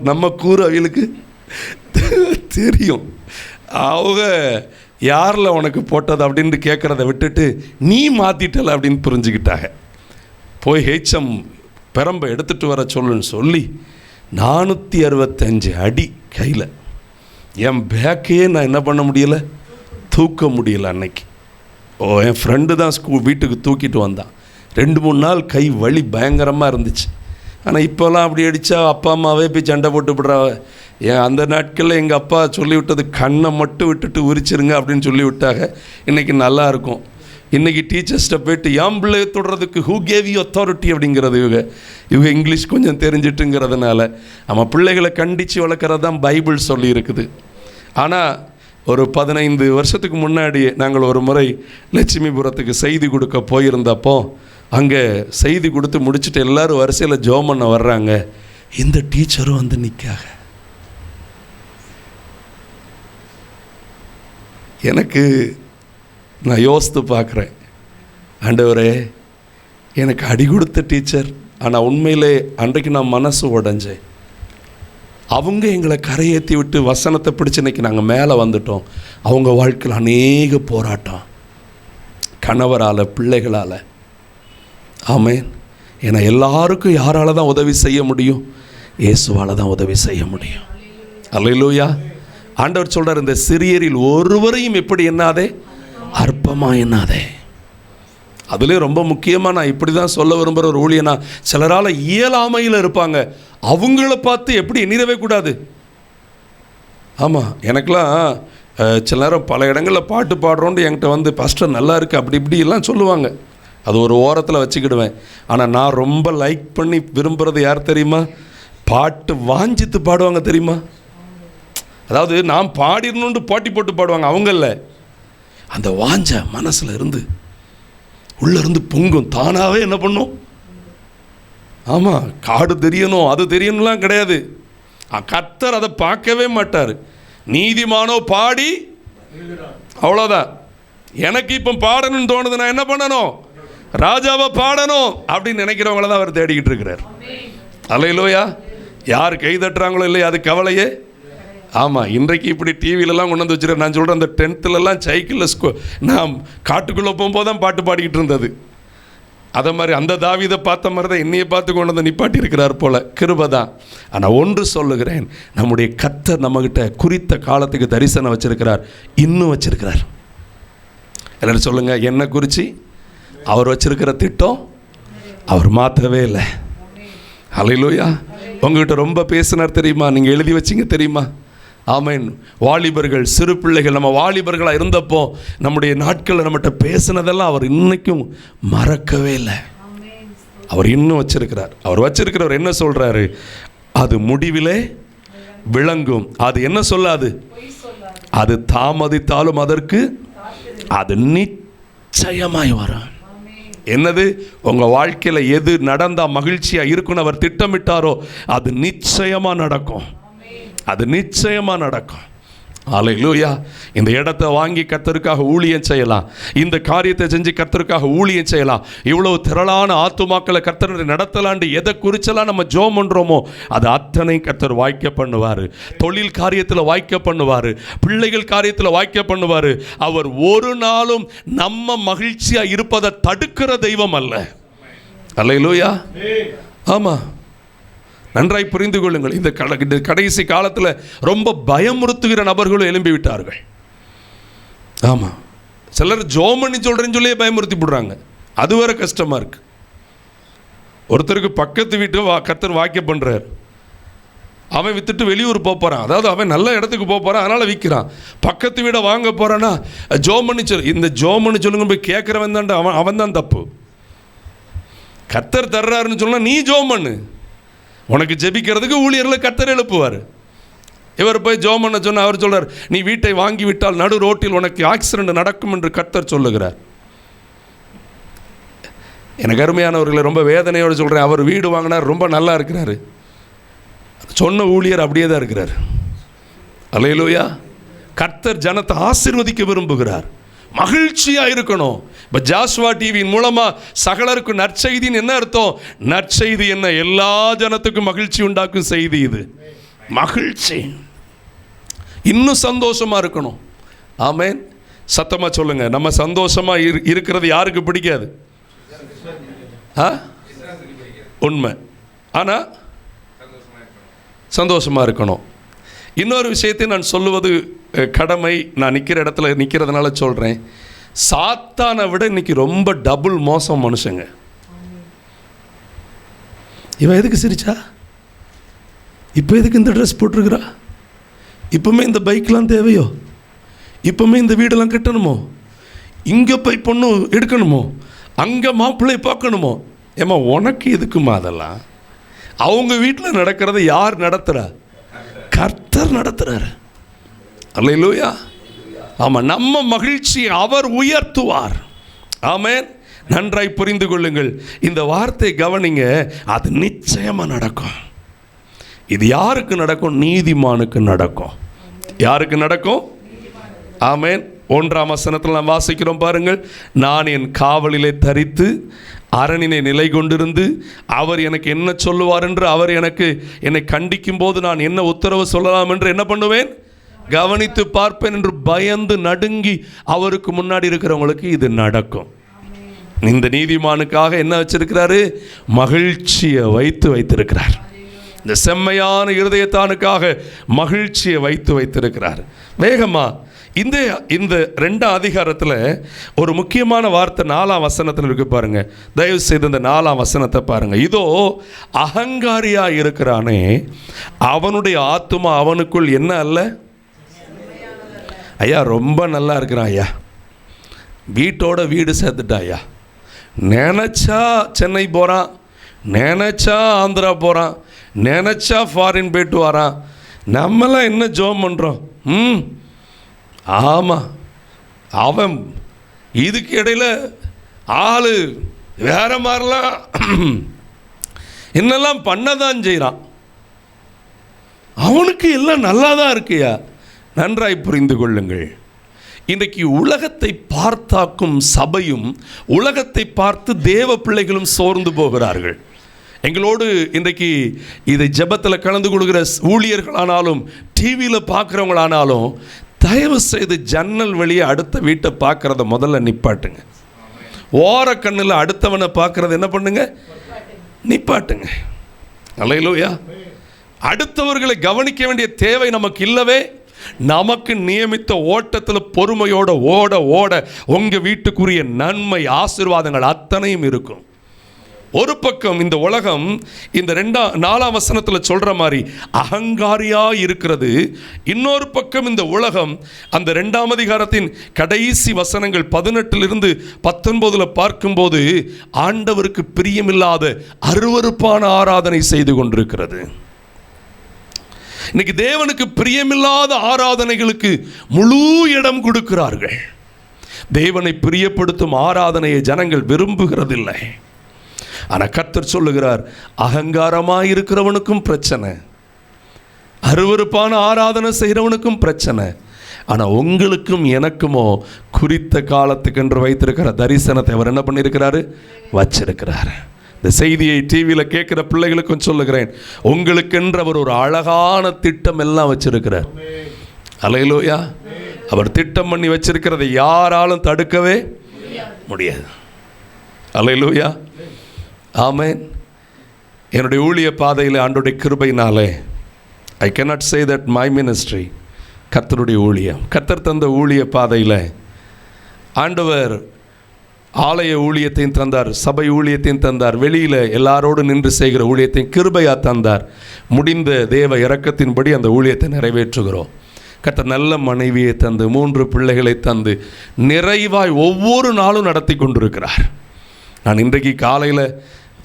நம்ம கூறு அவங்களுக்கு தெரியும். அவங்க யாரில் உனக்கு போட்டது அப்படின்ட்டு கேட்குறத விட்டுட்டு நீ மாற்றிட்டல அப்படின்னு புரிஞ்சுக்கிட்டாங்க. போய் ஹெச்எம் பெரம்பை எடுத்துகிட்டு வர சொல்லுன்னு சொல்லி 465 அடி கையில். என் பேக்கையே நான் என்ன பண்ண முடியலை, தூக்க முடியலை அன்னைக்கு. என் ஃப்ரெண்டு தான் வீட்டுக்கு தூக்கிட்டு வந்தான். 2-3 நாள் கை வலி பயங்கரமாக இருந்துச்சு. ஆனால் இப்போல்லாம் அப்படி அடித்தா அப்பா அம்மாவே போய் சண்டை போட்டு விடுறா. அந்த நாட்களில் எங்கள் அப்பா சொல்லிவிட்டது கண்ணை மட்டும் விட்டுட்டு உரிச்சிருங்க அப்படின்னு சொல்லி விட்டாங்க. இன்றைக்கி நல்லாயிருக்கும். இன்றைக்கி டீச்சர்ஸ்ட்டை போய்ட்டு என் பிள்ளையை தொடுறதுக்கு ஹூ கேவ் யூ அத்தாரிட்டி அப்படிங்கிறது. இவங்க இங்கிலீஷ் கொஞ்சம் தெரிஞ்சிட்டுங்கிறதுனால நம்ம பிள்ளைகளை கண்டித்து வளர்க்குறது தான் பைபிள் சொல்லியிருக்குது. ஆனால் ஒரு 15 வருஷத்துக்கு முன்னாடி நாங்கள் ஒரு முறை லட்சுமிபுரத்துக்கு செய்தி கொடுக்க போயிருந்தப்போ அங்கே செய்தி கொடுத்து முடிச்சுட்டு எல்லோரும் வரிசையில் ஜெபம் பண்ண வர்றாங்க. இந்த டீச்சரும் வந்து நிற்காக. எனக்கு நான் யோசித்து பார்க்குறேன், ஆண்டவரே எனக்கு அடி கொடுத்த டீச்சர், ஆனால் உண்மையிலே அன்றைக்கு நான் மனசு உடைஞ்சேன். அவங்க எங்களை கரையேற்றி விட்டு வசனத்தை பிடிச்சி இன்றைக்கி நாங்கள் மேலே வந்துட்டோம். அவங்க வாழ்க்கையில் அநேக போராட்டம், கணவரால், பிள்ளைகளால். ஆமென். ஏன்னா எல்லாருக்கும் யாரால் தான் உதவி செய்ய முடியும், இயேசுவால் தான் உதவி செய்ய முடியும். அல்லேலூயா. ஆண்டவர் சொல்கிறார், இந்த சிறியரில் ஒருவரையும் எப்படி எண்ணாதே, அற்பமாக எண்ணாதே. அதுலேயும் ரொம்ப முக்கியமாக நான் இப்படி தான் சொல்ல விரும்புகிற ஒரு ஊழியனா, சிலரால் இயலாமையில் இருப்பாங்க, அவங்கள பார்த்து எப்படி எண்ணிடவே கூடாது. ஆமாம், எனக்கெல்லாம் சில நேரம் பல இடங்களில் பாட்டு பாடுறோன்ட்டு என்கிட்ட வந்து பாஸ்டர் நல்லா இருக்குது அப்படி இப்படி எல்லாம் சொல்லுவாங்க. அது ஒரு ஓரத்தில் வச்சுக்கிடுவேன். ஆனால் நான் ரொம்ப லைக் பண்ணி விரும்புகிறது யார் தெரியுமா, பாட்டு வாஞ்சித்து பாடுவாங்க தெரியுமா. அதாவது நான் பாடிடணுன்ட்டு போட்டி போட்டு பாடுவாங்க, அவங்க இல்லை, அந்த வாஞ்ச மனசில் இருந்து உள்ளேருந்து பொங்கும், தானாகவே என்ன பண்ணும். ஆமாம், காடு தெரியணும் அது தெரியணும்லாம் கிடையாது. கர்த்தர் அதை பார்க்கவே மாட்டார். நீதிமானோ பாடி, அவ்வளோதான். எனக்கு இப்போ பாடணும்னு தோணுது, நான் என்ன பண்ணணும், ராஜாவை பாடணும் அப்படின்னு நினைக்கிறவங்கள தான் அவர் தேடிக்கிட்டு இருக்கிறார். அல்லேலூயா. யார் கை தட்டுறாங்களோ இல்லையா அது கவலையே. ஆமாம், இன்றைக்கு இப்படி டிவிலெலாம் கொண்டு வந்து வச்சுருக்கேன். நான் சொல்கிறேன், அந்த 10th சைக்கிளில் நான் காட்டுக்குள்ளே போகும்போது தான் பாட்டு பாடிக்கிட்டு இருந்தது. அதை மாதிரி அந்த தாவீதை பார்த்த மாதிரி தான் என்னையை பார்த்து கொண்டு வந்து நிப்பாட்டி இருக்கிறார் போல், கிருபை தான். ஆனால் ஒன்று சொல்லுகிறேன், நம்முடைய கர்த்தர் நம்மகிட்ட குறித்த காலத்துக்கு தரிசனம் வச்சுருக்கிறார், இன்னும் வச்சுருக்கிறார். எல்லாரும் சொல்லுங்கள், என்ன குறித்து அவர் வச்சிருக்கிற திட்டம் அவர் மாற்றவே இல்லை. அல்லேலூயா. உங்ககிட்ட ரொம்ப பேசினார் தெரியுமா, நீங்கள் எழுதி வச்சிங்க தெரியுமா. ஆமென். வாலிபர்கள், சிறு பிள்ளைகள், நம்ம வாலிபர்களாக இருந்தப்போ நம்முடைய நாட்களில் நம்மகிட்ட பேசினதெல்லாம் அவர் இன்னைக்கும் மறக்கவே இல்லை. அவர் இன்னும் வச்சிருக்கிறார். அவர் வச்சிருக்கிறவர் என்ன சொல்கிறாரு, அது முடிவிலே விளங்கும். அது என்ன சொல்லாது, அது தாமதித்தாலும் அதற்கு அது நிச்சயமாய் வரும். என்னது, உங்கள் வாழ்க்கையில் எது நடந்தால் மகிழ்ச்சியாக இருக்குன்னு அவர் திட்டமிட்டாரோ அது நிச்சயமாக நடக்கும். அது நிச்சயமாக நடக்கும். அல்லேலூயா. இந்த இடத்தை வாங்கி கர்த்தருக்காக ஊழியம் செய்யலாம், இந்த காரியத்தை செஞ்சு கர்த்தருக்காக ஊழியம் செய்யலாம், இவ்வளவு திரளான ஆத்துமாக்களை கர்த்தர் நடத்தலாண்டு எதை குறிச்செல்லாம் நம்ம ஜெபம் பண்றோமோ அது அத்தனை கர்த்தர் வாய்க்க பண்ணுவார். தொழில் காரியத்தில் வாய்க்க பண்ணுவார், பிள்ளைகள் காரியத்தில் வாய்க்க பண்ணுவார். அவர் ஒரு நாளும் நம்ம மகிழ்ச்சியா இருப்பதை தடுக்கிற தெய்வம் அல்ல. அல்லேலூயா. ஆமா, நன்றாய் புரிந்து கொள்ளுங்கள். இந்த கடைசி காலத்தில் ரொம்ப பயமுறுத்துகிற நபர்களும் எழும்பி விட்டார்கள். ஆமாம், சிலர் ஜெபம் பண்ணி சொல்கிறேன்னு சொல்லியே பயமுறுத்தி விடுறாங்க. அது வேற கஷ்டமாக இருக்கு. ஒருத்தருக்கு பக்கத்து வீட்டு கர்த்தர் வாக்கிய பண்ணுறார், அவன் விற்றுட்டு வெளியூர் போகிறான், அதாவது அவன் நல்ல இடத்துக்கு போகிறான், அதனால் விற்கிறான். பக்கத்து வீடை வாங்க போகிறான்னா ஜெபம் பண்ணி இந்த ஜெபம் பண்ணி சொல்லுங்க போய் கேட்குறவன் தான்டா அவன் தான் தப்பு. கர்த்தர் தர்றாருன்னு சொன்னால் நீ ஜெபம் பண்ணு, உனக்கு ஜெபிக்கிறதுக்கு ஊழியர்களை கர்த்தர் எழுப்புவார். இவர் போய் ஜெபம் பண்ண சொன்ன அவர் சொல்றார், நீ வீட்டை வாங்கி விட்டால் நடு ரோட்டில் உனக்கு ஆக்சிடென்ட் நடக்கும் என்று கர்த்தர் சொல்லுகிறார். எனக்கு அருமையானவர்களை ரொம்ப வேதனையோடு சொல்கிறேன், அவர் வீடு வாங்கினார், ரொம்ப நல்லா இருக்கிறாரு, சொன்ன ஊழியர் அப்படியே தான் இருக்கிறார். அல்லேலூயா. கர்த்தர் ஜனத்தை ஆசீர்வதிக்க விரும்புகிறார், மகிழ்ச்சியாக இருக்கணும். இப்போ ஜாஸ்வா டிவியின் மூலமாக சகலருக்கும் நற்செய்தின்னு என்ன அர்த்தம்? நற்செய்தி என்ன? எல்லா ஜனத்துக்கும் மகிழ்ச்சி உண்டாக்கும் செய்தி இது. மகிழ்ச்சி, இன்னும் சந்தோஷமாக இருக்கணும். ஆமேன். சத்தமாக சொல்லுங்க. நம்ம சந்தோஷமாக இருக்கிறது யாருக்கு பிடிக்காது? உண்மை. ஆனால் சந்தோஷமாக இருக்கணும். இன்னொரு விஷயத்தை நான் சொல்லுவது கடமை. நான் நிற்கிற இடத்துல நிற்கிறதுனால சொல்கிறேன். சாத்தானை விட இன்னைக்கு ரொம்ப டபுள் மோசம் மனுஷங்க. இவன் எதுக்கு சிரிச்சா? இப்போ எதுக்கு இந்த ட்ரெஸ் போட்டிருக்கிறா? இப்போமே இந்த பைக்லாம் தேவையோ? இப்போமே இந்த வீடெல்லாம் கட்டணுமோ? இங்கே போய் பொண்ணு எடுக்கணுமோ? அங்கே மாப்பிள்ளை பார்க்கணுமோ? ஏம்மா உனக்கு எதுக்குமா அதெல்லாம்? அவங்க வீட்டில் நடக்கிறத யார் நடத்துகிறா? கர்த்தர் நடத்துகிறார். அல்லேலூயா. ஆமாம், நம்ம மகிழ்ச்சியை அவர் உயர்த்துவார். ஆமென். நன்றாய் புரிந்து கொள்ளுங்கள். இந்த வார்த்தை கவனிங்க, அது நிச்சயமாக நடக்கும். இது யாருக்கு நடக்கும்? நீதிமானுக்கு நடக்கும். யாருக்கு நடக்கும்? ஆமென். 1ஆம் வசனத்தில் நாம் வாசிக்கிறோம் பாருங்கள். நான் என் காவலிலே தரித்து அரணினை நிலை கொண்டிருந்து அவர் எனக்கு என்ன சொல்லுவார் என்று அவர் என்னை கண்டிக்கும் போது நான் என்ன உத்தரவு சொல்லலாம் என்று என்ன பண்ணுவேன்? கவனித்து பார்ப்பேன் என்று பயந்து நடுங்கி அவருக்கு முன்னாடி இருக்கிறவங்களுக்கு இது நடக்கும். இந்த நீதிமானுக்காக என்ன வச்சிருக்கிறாரு? மகிழ்ச்சியை வைத்திருக்கிறார். இந்த செம்மையான இருதயத்தானுக்காக மகிழ்ச்சியை வைத்திருக்கிறார். வேகமா இந்த 2ஆம் அதிகாரத்தில் ஒரு முக்கியமான வார்த்தை 4ஆம் வசனத்தில் இருக்கு பாருங்க. தயவு செய்து இந்த 4ஆம் வசனத்தை பாருங்க. இதோ அகங்காரியா இருக்கிறானே, அவனுடைய ஆத்துமா அவனுக்குள் என்ன அல்ல? ஐயா ரொம்ப நல்லா இருக்கிறான் ஐயா, வீட்டோட வீடு சேர்த்துட்டா ஐயா, நினச்சா சென்னை போகிறான், நினச்சா ஆந்திரா போகிறான், நினச்சா ஃபாரின் போயிட்டு வரான். நம்மளாம் என்ன ஜோம் பண்ணுறோம்? ஆமாம், அவன் இதுக்கு இடையில் ஆள் வேற மாதிரிலாம் என்னெல்லாம் பண்ணதான் செய்கிறான். அவனுக்கு எல்லாம் நல்லா தான் இருக்குயா. நன்றாய் புரிந்து கொள்ளுங்கள். இன்றைக்கு உலகத்தை பார்த்தாக்கும் சபையும் உலகத்தை பார்த்து தேவ பிள்ளைகளும் சோர்ந்து போகிறார்கள். எங்களோடு இன்றைக்கு இதை ஜெபத்தில் கலந்து கொள்கிற ஊழியர்களானாலும் டிவியில் பார்க்குறவங்களானாலும் தயவு செய்து ஜன்னல் வழியே அடுத்த வீட்டை பார்க்குறத முதல்ல நிப்பாட்டுங்க. ஓர கண்ணில் அடுத்தவனை பார்க்குறத என்ன பண்ணுங்க? நிப்பாட்டுங்க. அல்லேலூயா. அடுத்தவர்களை கவனிக்க வேண்டிய தேவை நமக்கு இல்லவே. நமக்கு நியமித்த ஓட்டத்தில் பொறுமையோட ஓட ஓட உங்கள் வீட்டுக்குரிய நன்மை ஆசீர்வாதங்கள் அத்தனையும் இருக்கும். ஒரு பக்கம் இந்த உலகம் இந்த 4ஆம் வசனத்தில் சொல்கிற மாதிரி அகங்காரியாக இருக்கிறது. இன்னொரு பக்கம் இந்த உலகம் அந்த 2ஆம் அதிகாரத்தின் கடைசி வசனங்கள் 18 19 பார்க்கும்போது ஆண்டவருக்கு பிரியமில்லாத அருவருப்பான ஆராதனை செய்து கொண்டிருக்கிறது. இன்னைக்கு தேவனுக்கு பிரியமில்லாத ஆராதனைகளுக்கு முழு இடம் கொடுக்கிறார்கள். தேவனை பிரியப்படுத்தும் ஆராதனையை ஜனங்கள் விரும்புகிறதில்லை. ஆனால் கர்த்தர் சொல்லுகிறார், அகங்காரமாக இருக்கிறவனுக்கும் பிரச்சனை, அருவருப்பான ஆராதனை செய்கிறவனுக்கும் பிரச்சனை, ஆனால் உங்களுக்கும் எனக்குமோ குறித்த காலத்துக்கென்று வைத்திருக்கிற தரிசனத்தை அவர் என்ன பண்ணியிருக்கிறாரு? வச்சிருக்கிறார். இந்த செய்தியை டிவியில் கேட்குற பிள்ளைகளுக்கும் சொல்லுகிறேன், உங்களுக்கென்று அவர் ஒரு அழகான திட்டம் எல்லாம் வச்சிருக்கிறார். அல்லேலூயா. அவர் திட்டம் பண்ணி வச்சிருக்கிறதை யாராலும் தடுக்கவே முடியாது. அல்லேலூயா. ஆமென். என்னுடைய ஊழிய பாதையில் ஆண்டோடைய கிருபையினாலே ஐ cannot say that my ministry, கர்த்தருடைய ஊழியம், கர்த்தர் தந்த ஊழிய பாதையில் ஆண்டவர் ஆலய ஊழியத்தையும் தந்தார், சபை ஊழியத்தையும் தந்தார், வெளியில் எல்லாரோடு நின்று செய்கிற ஊழியத்தையும் கிருபையாக தந்தார். முடிந்த தேவ இரக்கத்தின்படி அந்த ஊழியத்தை நிறைவேற்றுகிறோம். கர்த்தர் நல்ல மனைவியை தந்து 3 பிள்ளைகளை தந்து நிறைவாய் ஒவ்வொரு நாளும் நடத்தி கொண்டிருக்கிறார். நான் இன்றைக்கு காலையில்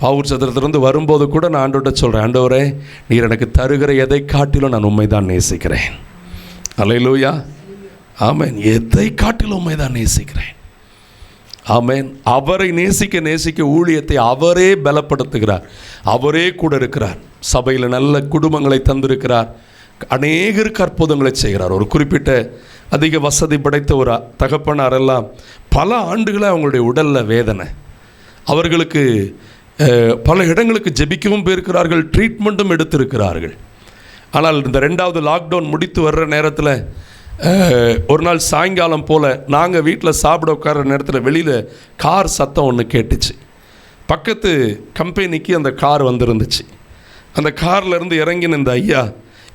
பாவூர் சத்திரத்திலிருந்து வரும்போது கூட நான் ஆண்டவர்கிட்ட சொல்கிறேன், ஆண்டவரே நீர் எனக்கு தருகிற எதை காட்டிலும் நான் உண்மை தான் நேசிக்கிறேன். அல்லேலூயா. ஆமென். எதை காட்டிலும் உண்மை தான் நேசிக்கிறேன். ஆமென். அவரை நேசிக்க நேசிக்க ஊழியத்தை அவரே பலப்படுத்துகிறார், அவரே கூட இருக்கிறார். சபையில் நல்ல குடும்பங்களை தந்திருக்கிறார், அநேகருக்கு அற்புதங்களை செய்கிறார். ஒரு குறிப்பிட்ட அதிக வசதி படைத்த ஒரு தகப்பனாரெல்லாம் பல ஆண்டுகளாக அவங்களுடைய உடலில் வேதனை, அவர்களுக்கு பல இடங்களுக்கு ஜெபிக்கவும் போயிருக்கிறார்கள், ட்ரீட்மெண்ட்டும் எடுத்திருக்கிறார்கள். ஆனால் இந்த 2வது லாக்டவுன் முடித்து வர்ற நேரத்தில் ஒரு நாள் சாயங்காலம் போல் நாங்கள் வீட்டில் சாப்பிட உட்கார நேரத்தில் வெளியில் கார் சத்தம் ஒன்று கேட்டுச்சு. பக்கத்து கம்பெனிக்கு அந்த கார் வந்துருந்துச்சு. அந்த கார்லேருந்து இறங்கின இந்த ஐயா,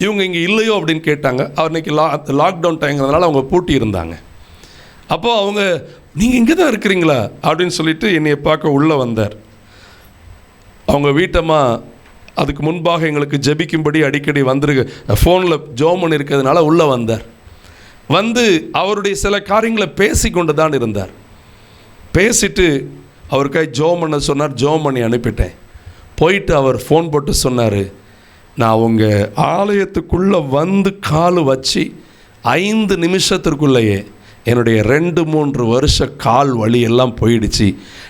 இவங்க இங்கே இல்லையோ அப்படின்னு கேட்டாங்க. அவர் இன்றைக்கி லாக்டவுன் டைங்கிறதுனால அவங்க பூட்டி இருந்தாங்க. அப்போது அவங்க, நீங்கள் இங்கே தான் இருக்கிறீங்களா அப்படின்னு சொல்லிட்டு என்னையை பார்க்க உள்ளே வந்தார். அவங்க வீட்டம்மா அதுக்கு முன்பாக எங்களுக்கு ஜெபிக்கும்படி அடிக்கடி வந்துருக்கு, ஃபோனில் ஜோம் பண்ணி இருக்கிறதுனால உள்ளே வந்தார். வந்து அவருடைய சில காரியங்களை பேசி கொண்டு தான் இருந்தார். பேசிட்டு அவருக்காய் ஜோம் பண்ண சொன்னார். ஜோம் பண்ணி அனுப்பிட்டேன். போயிட்டு அவர் ஃபோன் போட்டு சொன்னார், நான் உங்கள் ஆலயத்துக்குள்ளே வந்து கால் வச்சு 5 நிமிஷத்திற்குள்ளேயே என்னுடைய 2-3 வருஷ கால் வலி எல்லாம் போயிடுச்சு.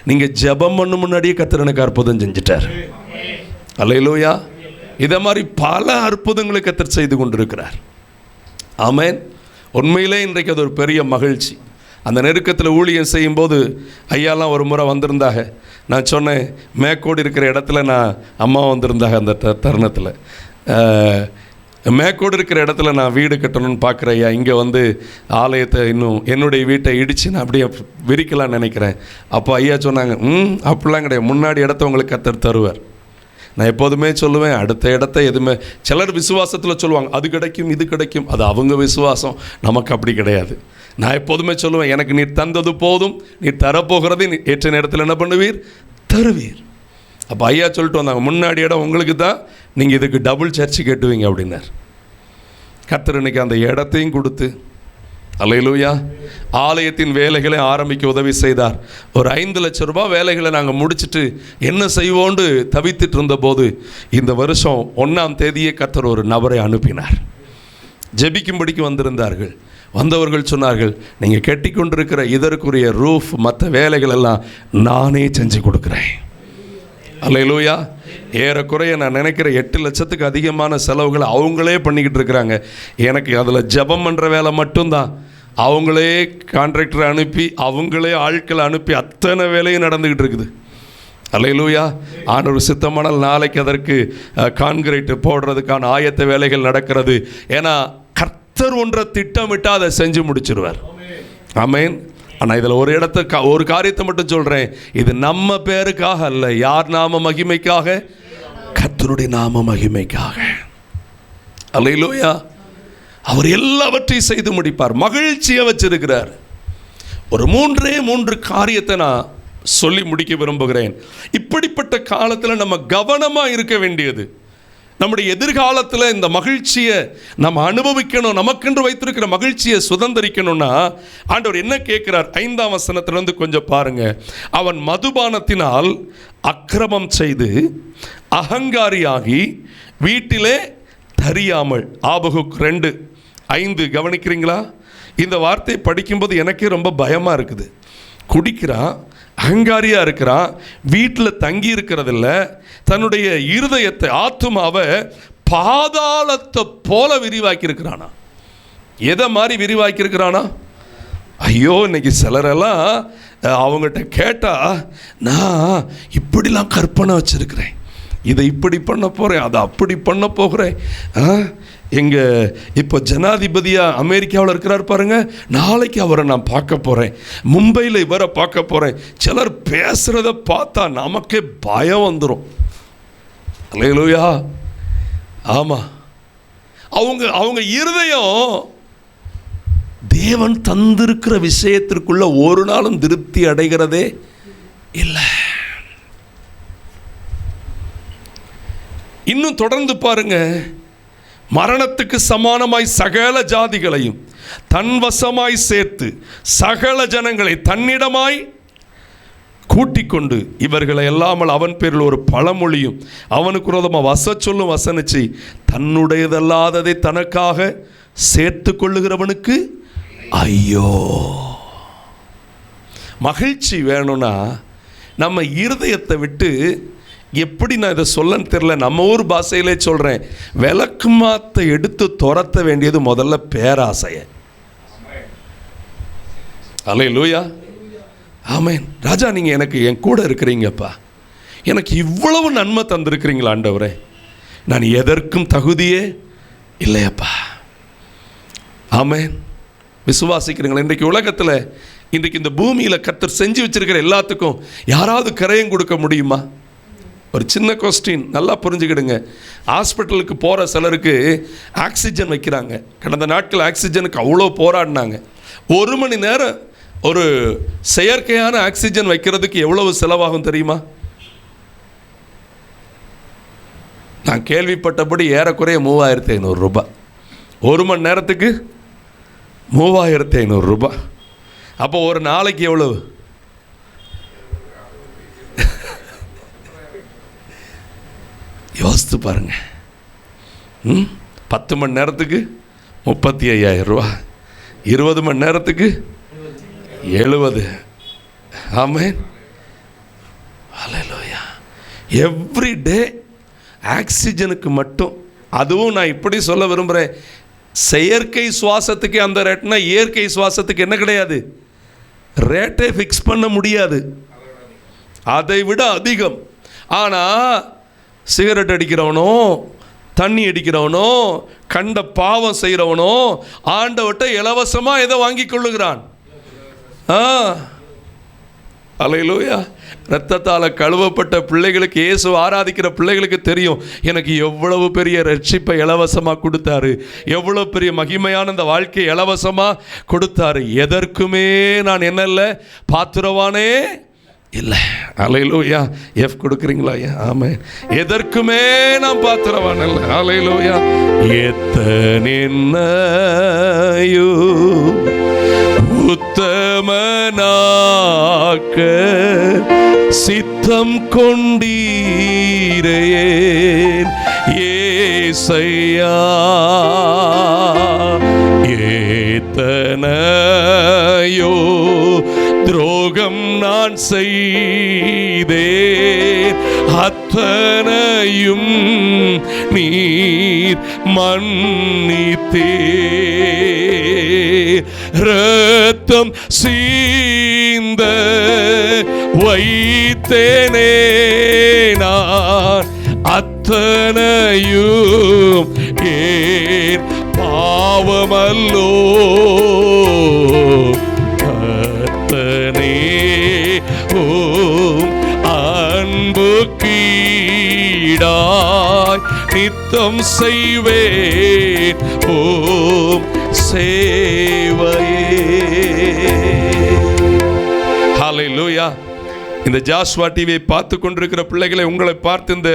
நீங்கள் ஜெபம் பண்ண முன்னாடியே கர்த்தர் எனக்கு அற்புதம் செஞ்சிட்டார். அல்லேலூயா. இதை மாதிரி பல அற்புதங்களை கர்த்தர் செய்து கொண்டிருக்கிறார். ஆமென். உண்மையிலே இன்றைக்கு அது ஒரு பெரிய மகிழ்ச்சி. அந்த நெருக்கத்தில் ஊழியம் செய்யும்போது ஐயாலாம் ஒரு முறை வந்திருந்தாங்க. நான் சொன்னேன், மேற்கோடு இருக்கிற இடத்துல நான் அம்மா வந்திருந்தாங்க. அந்த தருணத்தில் மேற்கோடு இருக்கிற இடத்துல நான் வீடு கட்டணும்னு பார்க்குறேன் ஐயா, இங்கே வந்து ஆலயத்தை இன்னும் என்னுடைய வீட்டை இடித்து நான் அப்படியே விரிக்கலான்னு நினைக்கிறேன். அப்போ ஐயா சொன்னாங்க, அப்படிலாம் கிடையாது, முன்னாடி இடத்த உங்களுக்கு கர்த்தர் தருவார். நான் எப்போதுமே சொல்லுவேன், அடுத்த இடத்த எதுவுமே, சிலர் விசுவாசத்தில் சொல்லுவாங்க அது கிடைக்கும் இது கிடைக்கும், அது அவங்க விசுவாசம், நமக்கு அப்படி கிடையாது. நான் எப்போதுமே சொல்லுவேன், எனக்கு நீர் தந்தது போதும், நீர் தரப்போகிறதை ஏற்ற நேரத்தில் என்ன பண்ணுவீர்? தருவீர். அப்போ ஐயா சொல்லிட்டு வந்தாங்க, முன்னாடி இடம் உங்களுக்கு தான், நீங்கள் இதுக்கு டபுள் சர்ச்சு கட்டுவீங்க அப்படின்னார். கர்த்தர் இன்னைக்கு அந்த இடத்தையும் கொடுத்து, அல்லேலூயா, ஆலயத்தின் வேலைகளை ஆரம்பிக்க உதவி செய்தார். ஒரு 5 லட்சம் ரூபாய் வேலைகளை நாங்கள் முடிச்சுட்டு என்ன செய்வோண்டு தவித்துட்டு இருந்தபோது இந்த வருஷம் 1ஆம் தேதியே கர்த்தர் ஒரு நபரை அனுப்பினார். ஜெபிக்கும்படிக்கு வந்திருந்தார்கள். வந்தவர்கள் சொன்னார்கள், நீங்கள் கட்டி கொண்டிருக்கிற இதற்குரிய ரூஃப் மற்ற வேலைகள் எல்லாம் நானே செஞ்சு கொடுக்குறேன். அல்லேலூயா. ஏறக்குறைய நான் நினைக்கிற 8 லட்சத்துக்கு அதிகமான செலவுகளை அவங்களே பண்ணிக்கிட்டு இருக்கிறாங்க. எனக்கு அதில் ஜெபம் பண்ணுற வேலை மட்டும்தான். அவங்களே கான்ட்ராக்டரை அனுப்பி அவங்களே ஆட்களை அனுப்பி அத்தனை வேலையும் நடந்துக்கிட்டு இருக்குது. அல்லேலூயா. ஆண்டவர் சித்தமானால் நாளைக்கு அதற்கு கான்கிரீட் போடுறதுக்கான ஆயத்த வேலைகள் நடக்கிறது. ஏன்னா கர்த்தர் ஒன்றை திட்டமிட்டால் அதை செஞ்சு முடிச்சிருவார். ஆமென். ஆனால் இதில் ஒரு காரியத்தை மட்டும் சொல்கிறேன், இது நம்ம பேருக்காக அல்ல. யார் நாம மகிமைக்காக? கர்த்தருடைய நாம மகிமைக்காக. அல்லேலூயா. அவர் எல்லாவற்றையும் செய்து முடிப்பார். மகிழ்ச்சியை வச்சிருக்கிறார். ஒரு 3 காரியத்தை நான் சொல்லி முடிக்க விரும்புகிறேன். இப்படிப்பட்ட காலத்தில் நம்ம கவனமாக இருக்க வேண்டியது, நம்முடைய எதிர்காலத்தில் இந்த மகிழ்ச்சியை நம்ம அனுபவிக்கணும், நமக்கென்று வைத்திருக்கிற மகிழ்ச்சியை சுதந்திரிக்கணும்னா ஆண்டவர் என்ன கேட்கிறார்? 5ஆம் வசனத்திலிருந்து கொஞ்சம் பாருங்க. அவன் மதுபானத்தினால் அக்கிரமம் செய்து அகங்காரியாகி வீட்டிலே தரியாமல். ஆபகுக் 2:5 கவனிக்கிறீங்களா? இந்த வார்த்தையை படிக்கும்போது எனக்கே ரொம்ப பயமாக இருக்குது. குடிக்கிறான், அகங்காரியாக இருக்கிறான், வீட்டில் தங்கி இருக்கிறதில்ல, தன்னுடைய இருதயத்தை ஆத்துமாவை பாதாளத்தை போல விரிவாக்கி இருக்கிறானா. எதை மாதிரி விரிவாக்கியிருக்கிறானா? ஐயோ, இன்னைக்கு சிலரெல்லாம் அவங்ககிட்ட கேட்டால், நான் இப்படிலாம் கற்பனை வச்சுருக்கிறேன், இதை இப்படி பண்ண போகிறேன், அதை அப்படி பண்ண போகிறேன். எங்கள் இப்போ ஜனாதிபதியாக அமெரிக்காவில் இருக்கிறார் பாருங்க, நாளைக்கு அவரை நான் பார்க்க போகிறேன், மும்பையில் இவரை பார்க்க போகிறேன். சிலர் பேசுகிறத பார்த்தா நமக்கே பயம் வந்துடும். அல்லேலூயா. ஆமாம், அவங்க இருதயம் தேவன் தந்திருக்கிற விஷயத்திற்குள்ள ஒரு நாளும் திருப்தி அடைகிறதே இல்லை. இன்னும் தொடர்ந்து பாருங்க, மரணத்துக்கு சமானமாய் சகல ஜாதிகளையும் தன் வசமாய் சேர்த்து சகல ஜனங்களை தன்னிடமாய் கூட்டிக் கொண்டு இவர்களை எல்லாமல் அவன் பேரில் ஒரு பழமொழியும் அவனுக்கு விரோதமாக சொல்லும் வசனிச்சு தன்னுடையதல்லாததை தனக்காக சேர்த்து கொள்ளுகிறவனுக்கு ஐயோ. மகிழ்ச்சி வேணும்னா நம்ம இருதயத்தை விட்டு, எப்படி நான் இதை சொல்லன்னு தெரியல, நம்ம ஊர் பாஷையிலே சொல்கிறேன், விளக்கு மாத்தை எடுத்து துரத்த வேண்டியது முதல்ல பேராசைய. அல்லேலூயா. ஆமென். ராஜா, நீங்கள் எனக்கு என் கூட இருக்கிறீங்கப்பா, எனக்கு இவ்வளவு நன்மை தந்திருக்கிறீங்களா ஆண்டவரே, நான் எதற்கும் தகுதியே இல்லையப்பா. ஆமென். விசுவாசிக்கிறீங்களா? இன்றைக்கு உலகத்தில், இன்றைக்கு இந்த பூமியில் கர்த்தர் செஞ்சு வச்சிருக்கிற எல்லாத்துக்கும் யாராவது கரையும் கொடுக்க முடியுமா? ஒரு சின்ன கொஸ்டின், நல்லா புரிஞ்சுக்கிடுங்க. ஹாஸ்பிட்டலுக்கு போகிற சிலருக்கு ஆக்சிஜன் வைக்கிறாங்க. கடந்த நாட்கள் ஆக்சிஜனுக்கு அவ்வளோ போராடினாங்க. 1 மணி நேரம் ஒரு செயற்கையான ஆக்சிஜன் வைக்கிறதுக்கு எவ்வளவு செலவாகும் தெரியுமா? நான் கேள்விப்பட்டபடி ஏறக்குறைய 3500 ரூபாய். 1 மணி நேரத்துக்கு 3500 ரூபாய். அப்போ ஒரு நாளைக்கு எவ்வளவு? யோசித்து பாருங்க. 10 மணி நேரத்துக்கு 35,000 ரூபா, 20 மணி நேரத்துக்கு 70. ஆமென். ஹல்லேலூயா. எவ்ரி டே ஆக்சிஜனுக்கு மட்டும், அதுவும் நான் இப்படி சொல்ல விரும்புகிறேன், செயற்கை சுவாசத்துக்கு அந்த ரேட்னா இயற்கை சுவாசத்துக்கு என்ன கிடையாது, ரேட்டை ஃபிக்ஸ் பண்ண முடியாது, அதை விட அதிகம். ஆனால் சிகரெட் அடிக்கிறவனோ, தண்ணி அடிக்கிறவனோ, கண்ட பாவம் செய்கிறவனோ ஆண்டவட்ட இலவசமாக எதை வாங்கி கொள்ளுகிறான்? அல்லேலூயா. இரத்தத்தால் கழுவப்பட்ட பிள்ளைகளுக்கு, இயேசு ஆராதிக்கிற பிள்ளைகளுக்கு தெரியும், எனக்கு எவ்வளவு பெரிய ரட்சிப்பை இலவசமாக கொடுத்தாரு, எவ்வளோ பெரிய மகிமையான இந்த வாழ்க்கையை இலவசமாக கொடுத்தாரு. எதற்குமே நான் என்ன இல்லை, பாத்திரவானே இல்லை. அல்லேலூயா. எஃப் கொடுக்குறீங்களா? ஆமென். எதற்குமே நான் பாத்திரவான் இல்லை. அல்லேலூயா. எத்தனையோ உத்தமனாக்க சித்தம் கொண்டீரே ஏசையா. எத்தனையோ துரோகம் நான் செய்தேன், அத்தனையும் நீர் மன்னித்தீர். இரத்தம் சீந்த வைத்தேனே நான், அத்தனையும் ஏன் பாவமல்லோ. அன்பு கீடாய் நித்தம் செய்வேன் ஓம் சேவையே. ஹல்லேலூயா. இந்த ஜாஸ்வா டிவியை பார்த்து கொண்டிருக்கிற பிள்ளைகளை, உங்களை பார்த்து இந்த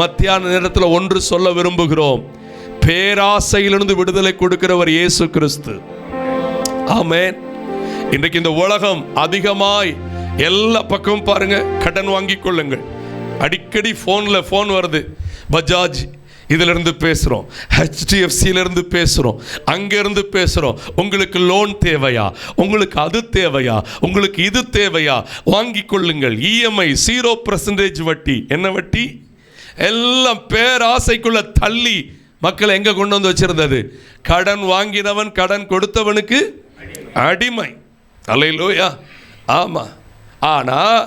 மத்தியான நேரத்தில் ஒன்று சொல்ல விரும்புகிறோம். பேராசையிலிருந்து விடுதலை கொடுக்கிறவர் இயேசு கிறிஸ்து. ஆமென். இன்றைக்கு இந்த உலகம் அதிகமாய் எல்லா பக்கமும் பாருங்க, கடன் வாங்கி கொள்ளுங்கள். அடிக்கடி ஃபோன் வருது, பஜாஜ் இதிலிருந்து பேசுகிறோம், HDFCயிலிருந்து பேசுகிறோம், அங்கேருந்து பேசுகிறோம். உங்களுக்கு லோன் தேவையா, உங்களுக்கு அது தேவையா, உங்களுக்கு இது தேவையா, வாங்கி கொள்ளுங்கள். EMI 0% வட்டி. என்ன வட்டி? எல்லாம் பேராசைக்குள்ள தள்ளி மக்கள் எங்கே கொண்டு வந்து வச்சிருந்தது? கடன் வாங்கினவன் கடன் கொடுத்தவனுக்கு அடிமை. அல்லேலூயா. ஆமாம். ஆனால்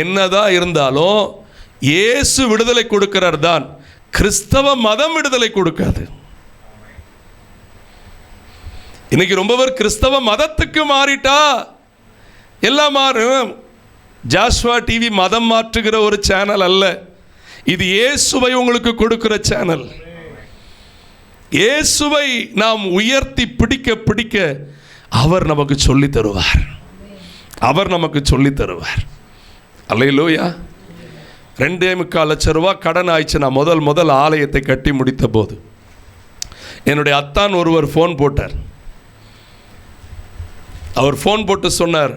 என்னதான் இருந்தாலும் இயேசு விடுதலை கொடுக்கிறார் தான், கிறிஸ்தவ மதம் விடுதலை கொடுக்காது. இன்னைக்கு ரொம்ப பேர் கிறிஸ்தவ மதத்துக்கு மாறிட்டா எல்லாம் மாறும். ஜாஸ்வா டிவி மதம் மாற்றுகிற ஒரு சேனல் அல்ல, இது இயேசுவை உங்களுக்கு கொடுக்கிற சேனல். இயேசுவை நாம் உயர்த்தி பிடிக்க பிடிக்க அவர் நமக்கு சொல்லி தருவார், அவர் நமக்கு சொல்லி தருவார். அல்லேலூயா. 2.25 லட்சம் ரூபா கடன் ஆயிடுச்சு. நான் முதல் ஆலயத்தை கட்டி முடித்த போது என்னுடைய அத்தான் ஒருவர் ஃபோன் போட்டார். அவர் ஃபோன் போட்டு சொன்னார்,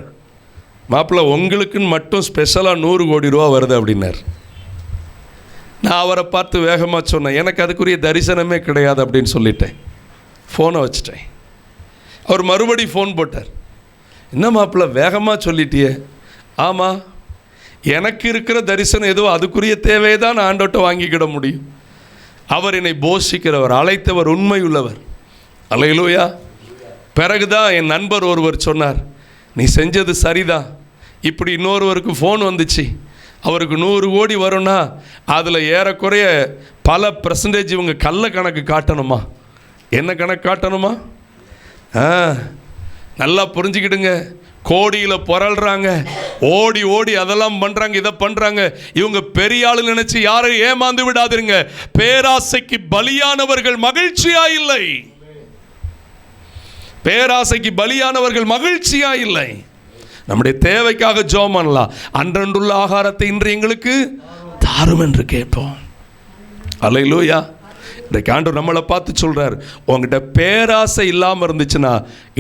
மாப்பிள்ளை உங்களுக்குன்னு மட்டும் ஸ்பெஷலாக 100 கோடி ரூபா வருது அப்படின்னார். நான் அவரை பார்த்து வேகமாக சொன்னேன், எனக்கு அதுக்குரிய தரிசனமே கிடையாது அப்படின்னு சொல்லிட்டேன். ஃபோனை வச்சுட்டேன். அவர் மறுபடி ஃபோன் போட்டார், என்ன மாப்பிள்ளை வேகமாக சொல்லிட்டியே? ஆமாம், எனக்கு இருக்கிற தரிசனம் ஏதோ அதுக்குரிய தேவையை தான் நான் ஆண்டோட்ட வாங்கிக்கிட முடியும். அவர் என்னை போஷிக்கிறவர், அழைத்தவர், உண்மை உள்ளவர். அல்லேலூயா. பிறகுதான் என் நண்பர் ஒருவர் சொன்னார், நீ செஞ்சது சரிதான், இப்படி இன்னொருவருக்கு ஃபோன் வந்துச்சு, அவருக்கு 100 கோடி வரும்னா அதில் ஏறக்குறைய பல % இவங்க கள்ள கணக்கு காட்டணுமா? என்ன கணக்கு காட்டணுமா? நல்லா புரிஞ்சுக்கிடுங்க. கோடியில் புரள்றாங்க, ஓடி ஓடி அதெல்லாம் பண்ணுறாங்க, இதை பண்ணுறாங்க. இவங்க பெரிய ஆளு நினைச்சு யாரையும் ஏமாந்து விடாதீங்க. பேராசைக்கு பலியானவர்கள் மகிழ்ச்சியா இல்லை, பேராசைக்கு பலியானவர்கள் மகிழ்ச்சியா இல்லை. நம்முடைய தேவைக்காக ஜெபம் பண்ணலாம். அன்றன்றுள்ள ஆகாரத்தை இன்று எங்களுக்கு தாரும் என்று கேட்போம். அல்லேலூயா. இன்றைக்கு ஆண்டவர் நம்மளை பார்த்து சொல்றார், உங்ககிட்ட பேராசை இல்லாமல் இருந்துச்சுன்னா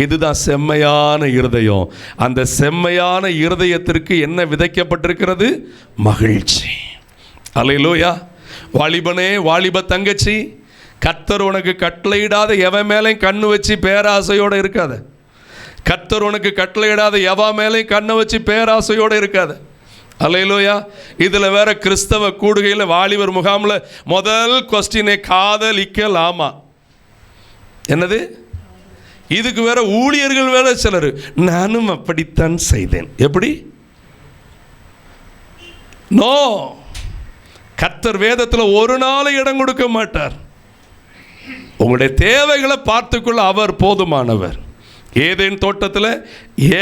இதுதான் செம்மையான இருதயம். அந்த செம்மையான இருதயத்திற்கு என்ன விதைக்கப்பட்டிருக்கிறது? மகிழ்ச்சி. அல்லேலூயா. வாலிபனே, வாலிப தங்கச்சி, கர்த்தர் உனக்கு கட்டளையிடாத எவன் மேலேயும் கண்ணு வச்சு பேராசையோடு இருக்காத. கர்த்தர் உனக்கு கட்டளையிடாத எவன் மேலேயும் கண்ணை வச்சு பேராசையோடு இருக்காத. அல்லேலூயா. இதில் வேற கிறிஸ்தவ கூடுகையில் வாலிபர் முகாமில் முதல் கொஸ்டினே காதலிக்கலாமா? என்னது? இதுக்கு வேற ஊழியர்கள் வேற சிலர், நானும் அப்படித்தான் செய்தேன். எப்படி? நோ, கர்த்தர் வேதத்தில் ஒரு நாள் இடம் கொடுக்க மாட்டார். உங்களுடைய தேவைகளை பார்த்துக்கொள்ள அவர் போதுமானவர். ஏதேன் தோட்டத்தில்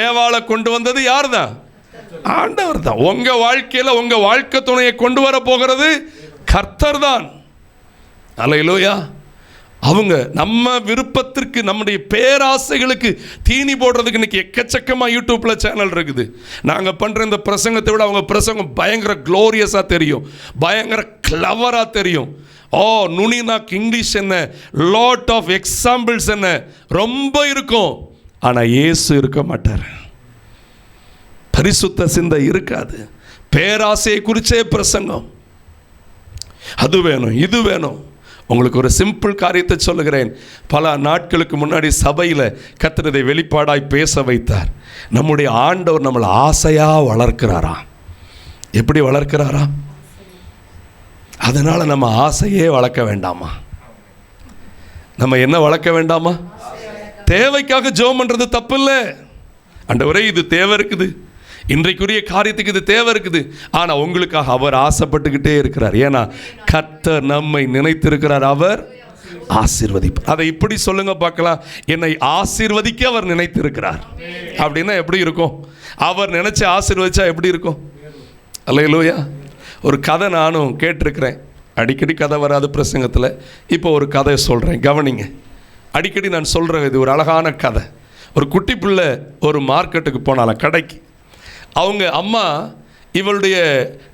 ஏவாளை கொண்டு வந்தது யார் தான்? ஆண்டவர் தான். உங்க வாழ்க்கையில் உங்க வாழ்க்கை துணையை கொண்டு வர போகிறது கர்த்தர் தான். அல்லேலூயா. அவங்க நம்ம விருப்பத்திற்கு, நம்முடைய பேராசைகளுக்கு தீனி போடுறதுக்கு இன்னைக்கு எக்கச்சக்கமாக யூடியூப்பில் சேனல் இருக்குது. நாங்கள் பண்ணுற இந்த பிரசங்கத்தை விட அவங்க பிரசங்கம் பயங்கர க்ளோரியஸாக தெரியும், பயங்கர கிளவராக தெரியும். நுனிநாக்கு இங்கிலீஷ் என்ன, லாட் ஆஃப் எக்ஸாம்பிள்ஸ் என்ன, ரொம்ப இருக்கும். ஆனால் இயேசு இருக்க மாட்டார், பரிசுத்த சிந்தை இருக்காது. பேராசையை குறிச்சே பிரசங்கம், அது வேணும் இது வேணும். உங்களுக்கு ஒரு சிம்பிள் காரியத்தை சொல்லுகிறேன். பல நாட்களுக்கு முன்னாடி சபையில் கர்த்தர் இதை வெளிப்பாடாய் பேச வைத்தார். நம்முடைய ஆண்டவர் நம்மளை ஆசையாக வளர்க்கிறாராம். எப்படி வளர்க்கிறாராம்? அதனால் நம்ம ஆசையே வளர்க்க வேண்டாமா? நம்ம என்ன வளர்க்க வேண்டாமா? தேவைக்காக ஜெபம் பண்ணுறது தப்பு இல்லை. ஆண்டவரே இது தேவை இருக்குது, இன்றைக்குரிய காரியத்துக்கு இது தேவை இருக்குது. ஆனால் உங்களுக்காக அவர் ஆசைப்பட்டுக்கிட்டே இருக்கிறார். ஏன்னா கர்த்தர் நம்மை நினைத்திருக்கிறார், அவர் ஆசீர்வதிப்பார். அதை இப்படி சொல்லுங்க பார்க்கலாம், என்னை ஆசீர்வதிக்க அவர் நினைத்திருக்கிறார். அப்படின்னா எப்படி இருக்கும்? அவர் நினைச்சு ஆசீர்வதிச்சா எப்படி இருக்கும்? அல்லேலூயா. ஒரு கதை நானும் கேட்டிருக்கிறேன். அடிக்கடி கதை வராது பிரசங்கத்தில். இப்போ ஒரு கதை சொல்கிறேன், கவனிங்க. அடிக்கடி நான் சொல்கிறேன், இது ஒரு அழகான கதை. ஒரு குட்டி பிள்ளை ஒரு மார்க்கெட்டுக்கு போனாலும், கடைக்கு. அவங்க அம்மா இவளுடைய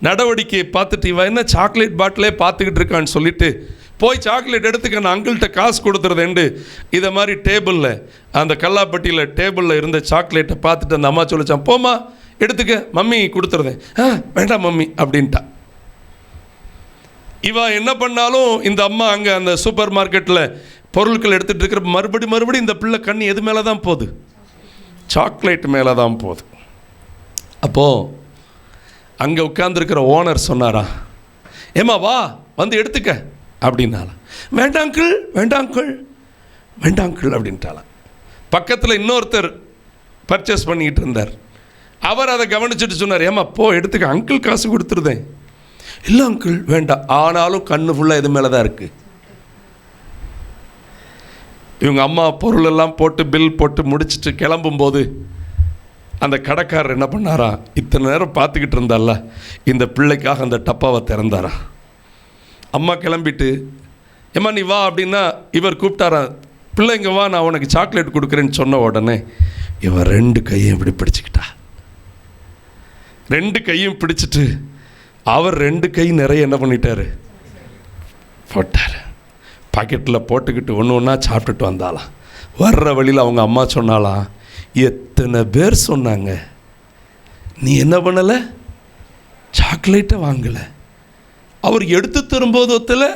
நடவடிக்கையை பார்த்துட்டு, இவன் என்ன சாக்லேட் பாட்டிலே பார்த்துக்கிட்டு இருக்கான்னு சொல்லிட்டு, போய் சாக்லேட் எடுத்துக்க, நான் அங்கிள்கிட்ட காசு கொடுத்துறதுண்டு இதை மாதிரி டேபிளில், அந்த கல்லாப்பட்டியில் டேபிளில் இருந்த சாக்லேட்டை பார்த்துட்டு அந்த அம்மா சொல்லிச்சான், போம்மா எடுத்துக்க, மம்மி கொடுத்துருதேன். வேண்டாம் மம்மி அப்படின்ட்டா. இவன் என்ன பண்ணாலும் இந்த அம்மா அங்கே அந்த சூப்பர் மார்க்கெட்டில் பொருட்கள் எடுத்துகிட்டு இருக்கிற மறுபடி இந்த பிள்ளை கண்ணு எது மேலே தான் போகுது? சாக்லேட் மேலே தான் போகுது. அப்போது அங்கே உட்கார்ந்துருக்கிற ஓனர் சொன்னாரா, ஏம்மா வா வந்து எடுத்துக்க அப்படின்னாலாம். வேண்டாம் அங்கிள், வேண்டாம் அங்கிள், வேண்டாம் அங்கிள் அப்படின்ட்டாலாம். பக்கத்தில் இன்னொருத்தர் பர்ச்சேஸ் பண்ணிக்கிட்டு இருந்தார். அவர் அதை கவனிச்சுட்டு சொன்னார், ஏம்மா போ எடுத்துக்க, அங்கிள் காசு கொடுத்துருதேன். இல்லை அங்கிள் வேண்டாம். ஆனாலும் கண்ணு ஃபுல்லாக இது மேலே தான் இருக்குது. இவங்க அம்மா பொருளெல்லாம் போட்டு பில் போட்டு முடிச்சுட்டு கிளம்பும்போது அந்த கடைக்காரர் என்ன பண்ணாரா, இத்தனை நேரம் பார்த்துக்கிட்டு இருந்தால இந்த பிள்ளைக்காக அந்த டப்பாவை திறந்தாரா. அம்மா கிளம்பிட்டு, ஏம்மா நீ வா அப்படின்னா இவர் கூப்பிட்டாரா, பிள்ளைங்க வா நான் உனக்கு சாக்லேட் கொடுக்குறேன்னு சொன்ன உடனே இவன் 2 கையும் இப்படி பிடிச்சிக்கிட்டா. 2 கையும் பிடிச்சிட்டு அவர் 2 கை நிறைய என்ன பண்ணிட்டார், போட்டார். பாக்கெட்டில் போட்டுக்கிட்டு ஒன்று ஒன்றா சாப்பிட்டுட்டு வந்தாலாம். வர்ற வழியில் அவங்க அம்மா சொன்னாலாம், எத்தனை பேர் சொன்னாங்க நீ என்ன பண்ணலை, சாக்லேட்டை வாங்கலை. அவர் எடுத்து தரும்போதத்தில்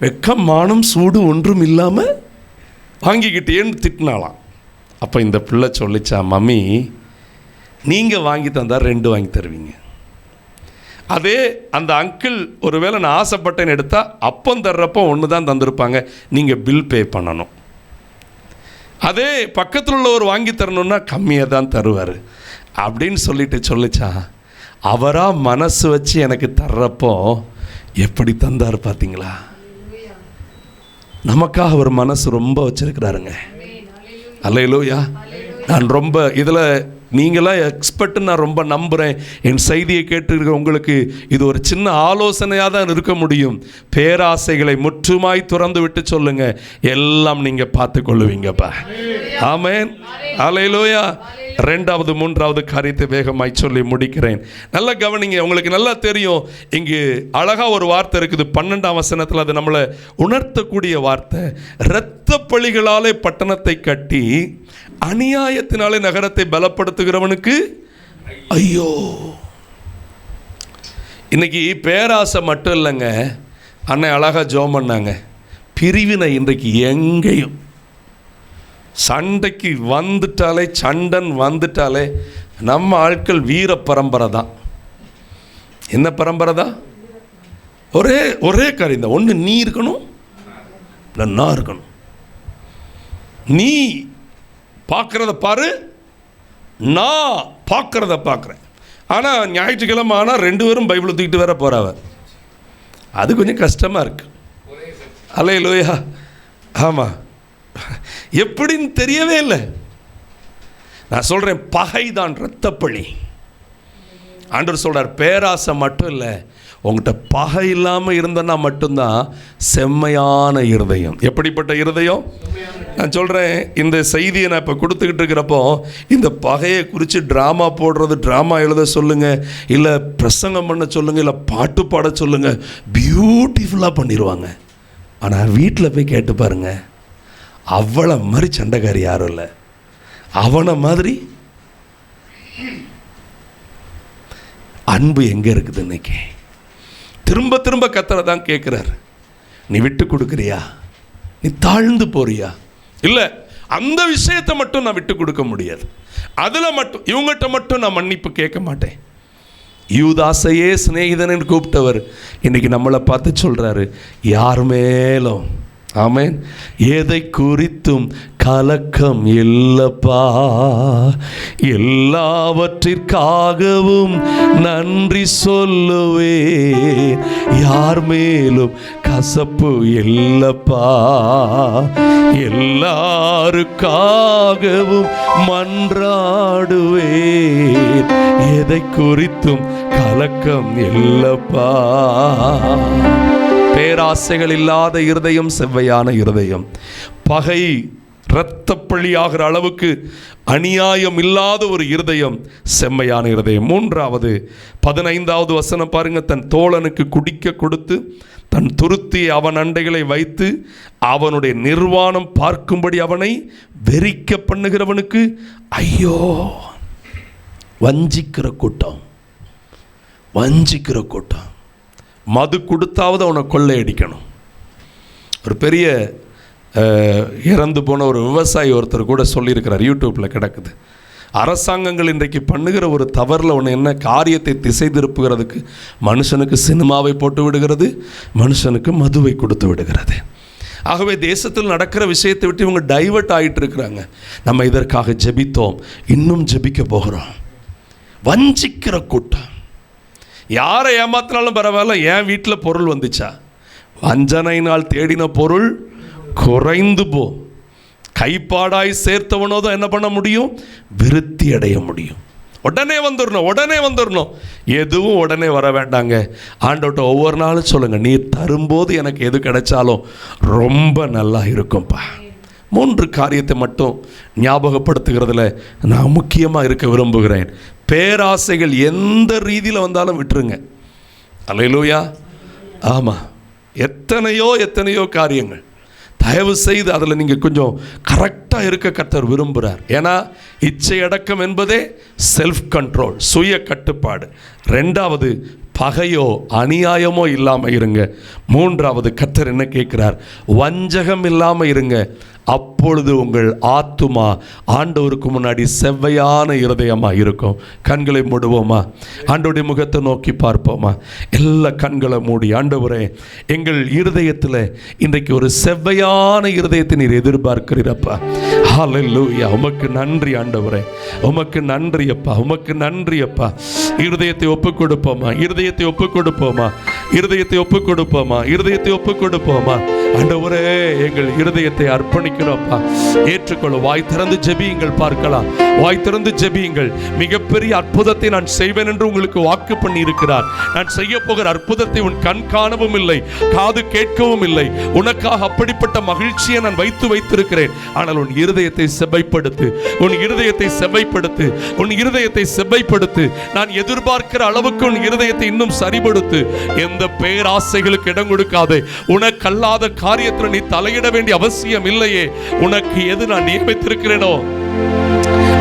வெக்கம் மானம் சூடு ஒன்றும் இல்லாமல் வாங்கிக்கிட்டேன்னு திட்டினாலாம். அப்போ இந்த பிள்ளை சொல்லிச்சா, மம்மி நீங்கள் வாங்கி தந்தால் 2 வாங்கி தருவீங்க. அதே அந்த அங்கிள் ஒருவேளை நான் ஆசைப்பட்டேன்னு எடுத்தால் அப்பம் தர்றப்போ 1 தான் தந்திருப்பாங்க, நீங்கள் பில் பே பண்ணணும். அதே பக்கத்தில் உள்ளவர் வாங்கி தரணுன்னா கம்மியாக தான் தருவார் அப்படின்னு சொல்லிட்டு சொல்லிச்சா. அவராக மனசு வச்சு எனக்கு தர்றப்போ எப்படி தந்தார் பார்த்தீங்களா. நமக்காக ஒரு மனசு ரொம்ப வச்சிருக்கிறாருங்க. அல்லேலூயா. நான் ரொம்ப இதில் நீங்களாம் எக்ஸ்பர்ட்டு நான் ரொம்ப நம்புகிறேன். என் செய்தியை கேட்டுருக்கிற உங்களுக்கு இது ஒரு சின்ன ஆலோசனையாக தான் இருக்க முடியும். பேராசைகளை முற்றுமாய் துறந்து விட்டு சொல்லுங்கள், எல்லாம் நீங்கள் பார்த்து கொள்ளுவீங்கப்பா. ஆமென். அல்லேலூயா. 2வது 3வது காரியத்தை வேகமாய் சொல்லி முடிக்கிறேன். நல்லா கவனிங்க. உங்களுக்கு நல்லா தெரியும், இங்கு அழகாக ஒரு வார்த்தை இருக்குது 12ஆம் வசனத்தில். அது நம்மளை உணர்த்தக்கூடிய வார்த்தை. இரத்த பழிகளாலே பட்டணத்தை கட்டி அநியாயத்தினாலே நகரத்தை பலப்படுத்துகிறவனுக்கு ஐயோ. இன்னைக்கு பேராசை மட்டும் இல்லைங்க, அன்னை அழகாக ஜெபம் பண்ணாங்க. பிரிவினை இன்றைக்கு எங்கேயும் சண்டைக்கு வந்துட்டாலே, சண்டன் வந்துட்டாலே நம்ம ஆட்கள் வீர பரம்பரை தான். என்ன பரம்பரை தான்? ஒரே காரியம் தான். ஒன்று நீ இருக்கணும், இல்லை நான் இருக்கணும். நீ பார்க்குறத பாரு, நான் பார்க்குறத பார்க்குறேன். ஆனால் ஞாயிற்றுக்கிழமை ஆனால் 2 பேரும் பைபிளை தூக்கிட்டு வேற போகிறாவ. அது கொஞ்சம் கஷ்டமாக இருக்குது. அல்லேலூயா. ஆமாம், எப்படின்னு தெரியவே இல்லை. நான் சொல்கிறேன், பகை தான் இரத்தப்பழி. ஆண்டவர் சொல்கிறார், பேராசை மட்டும் இல்லை, உங்கள்கிட்ட பகை இல்லாமல் இருந்தனா மட்டும்தான் செம்மையான இருதயம். எப்படிப்பட்ட இருதயம்? நான் சொல்கிறேன், இந்த செய்தியை நான் இப்போ கொடுத்துக்கிட்டு இருக்கிறப்போ இந்த பகையை குறித்து ட்ராமா போடுறது, ட்ராமா எழுத சொல்லுங்கள், இல்லை பிரசங்கம் பண்ண சொல்லுங்கள், இல்லை பாட்டு பாட சொல்லுங்கள், பியூட்டிஃபுல்லாக பண்ணிடுவாங்க. ஆனால் வீட்டில் போய் கேட்டு பாருங்க, அவளை மாதிரி சண்டைக்காரி யாரும் இல்லை, அவனை மாதிரி அன்பு எங்கே இருக்குது? இன்னைக்கு திரும்ப திரும்ப கத்தரை தான் கேட்குறாரு, நீ விட்டு கொடுக்குறியா, நீ தாழ்ந்து போறியா? இல்லை, அந்த விஷயத்தை மட்டும் நான் விட்டு கொடுக்க முடியாது. அதில் மட்டும் இவங்ககிட்ட மட்டும் நான் மன்னிப்பு கேட்க மாட்டேன். யூதாசையே சிநேகிதன் கூப்பிட்டவர் இன்னைக்கு நம்மளை பார்த்து சொல்கிறாரு, யார் மேலும் ஆமென் எதை குறித்தும் கலக்கம் இல்லப்பா, எல்லாவற்றிற்காகவும் நன்றி சொல்லுவே, யார் மேலும் கசப்பு இல்லப்பா, எல்லாருக்காகவும் மன்றாடுவே, எதை குறித்தும் கலக்கம் இல்லப்பா. பேராசைகள் இல்லாத இருதயம் செவ்வையான இருதயம். பகை இரத்தப்பழியாகிற அளவுக்கு அநியாயம் இல்லாத ஒரு இருதயம் செம்மையான இருதயம். 3வது 15வது வசனம் பாருங்க. தன் தோழனுக்கு குடிக்க கொடுத்து தன் துருத்தியை அவன் அண்டைகளை வைத்து அவனுடைய நிர்வாணம் பார்க்கும்படி அவனை வெறிக்க பண்ணுகிறவனுக்கு ஐயோ. வஞ்சிக்கிற கூட்டம், வஞ்சிக்கிற கூட்டம். மது கொடுத்தாவது அவனை கொள்ளையடிக்கணும். ஒரு பெரிய இறந்து போன ஒரு விவசாயி ஒருத்தர் கூட சொல்லியிருக்கிறார், யூடியூப்பில் கிடக்குது. அரசாங்கங்கள் இன்றைக்கு பண்ணுகிற ஒரு தவறில் ஒன்று என்ன, காரியத்தை திசை திருப்புகிறதுக்கு மனுஷனுக்கு சினிமாவை போட்டு விடுகிறது, மனுஷனுக்கு மதுவை கொடுத்து விடுகிறது. ஆகவே தேசத்தில் நடக்கிற விஷயத்தை விட்டு இவங்க டைவர்ட் ஆகிட்டு இருக்கிறாங்க. நம்ம இதற்காக ஜெபித்தோம், இன்னும் ஜெபிக்க போகிறோம். வஞ்சிக்கிற கூட்டம், யாரை ஏமாத்தினாலும் பரவாயில்ல, என் வீட்டில் பொருள் வந்துச்சா, வஞ்சனையினால் தேடின பொருள் குறைந்து போ. கைப்பாடாய் சேர்த்தவனோ தான் என்ன பண்ண முடியும், விருத்தி அடைய முடியும். உடனே வந்துடணும். எதுவும் உடனே வர வேண்டாங்க. ஆண்டவர்கிட்ட ஒவ்வொரு நாளும் சொல்லுங்கள், நீ தரும்போது எனக்கு எது கிடைச்சாலும் ரொம்ப நல்லா இருக்கும்பா. 3 காரியத்தை மட்டும் ஞாபகப்படுத்துகிறதுல நான் முக்கியமாக இருக்க விரும்புகிறேன். பேராசைகள் எந்த ரீதியில் வந்தாலும் விட்டுருங்க. அல்லேலூயா. ஆமாம், எத்தனையோ காரியங்கள், தயவு செய்து அதில் நீங்கள் கொஞ்சம் கரெக்டாக இருக்க கர்த்தர் விரும்புகிறார். ஏன்னா இச்சை அடக்கம் என்பதே செல்ஃப் கண்ட்ரோல், சுய கட்டுப்பாடு. 2வது பகையோ அநியாயமோ இல்லாமல் இருங்க. 3வது கர்த்தர் என்ன கேட்குறார், வஞ்சகம் இல்லாமல் இருங்க. அப்பொழுது உங்கள் ஆத்துமா ஆண்டவருக்கு முன்னாடி செவ்வையான இருதயமாக இருக்கும். கண்களை மூடுவோமா, ஆண்டவருடைய முகத்தை நோக்கி பார்ப்போமா. எல்லா கண்களை மூடி, ஆண்டவரே எங்கள் இருதயத்தில் இன்றைக்கு ஒரு செவ்வையான இருதயத்தை நீர் எதிர்பார்க்கிறீரப்பா. ஹல்லேலூயா. உமக்கு நன்றி ஆண்டவரே, உமக்கு நன்றி அப்பா, உமக்கு நன்றி அப்பா. இருதயத்தை ஒப்புக் கொடுப்போமா, இருதயத்தை ஒப்புக் கொடுப்போமா, இருதயத்தை ஒப்புக் கொடுப்போமா, இருதயத்தை ஒப்புக் கொடுப்போமா. ஆண்டவரே எங்கள் இருதயத்தை அர்ப்பணிக்கிறோம்ப்பா, ஏற்றுக்கொள்ளும். வாய் திறந்து ஜெபியுங்கள், பார்க்கலாம். வாய் திறந்து ஜெபியுங்கள். மிகப்பெரிய அற்புதத்தை நான் செய்வேன் என்று உங்களுக்கு வாக்கு பண்ணி இருக்கிறார். நான் செய்ய போகிற அற்புதத்தை உன் கண் காணவும் இல்லை, காது கேட்கவும் இல்லை. உனக்காக அப்படிப்பட்ட மகிழ்ச்சியை நான் வைத்திருக்கிறேன். ஆனால் உன் இருதயத்தை செவ்வைப்படுத்து, உன் இருதயத்தை செவ்வைப்படுத்து, உன் இருதயத்தை செவ்வைப்படுத்து. நான் எதிர்பார்க்கிற அளவுக்கு உன் இருதயத்தை இன்னும் சரிபடுத்து. எந்த பேராசைகளுக்கு இடம் கொடுக்காதே. உனக்கல்லாத காரியத்தில் நீ தலையிட வேண்டிய அவசியம் இல்லையே. உனக்கு எது நான் நியமித்திருக்கிறேனோ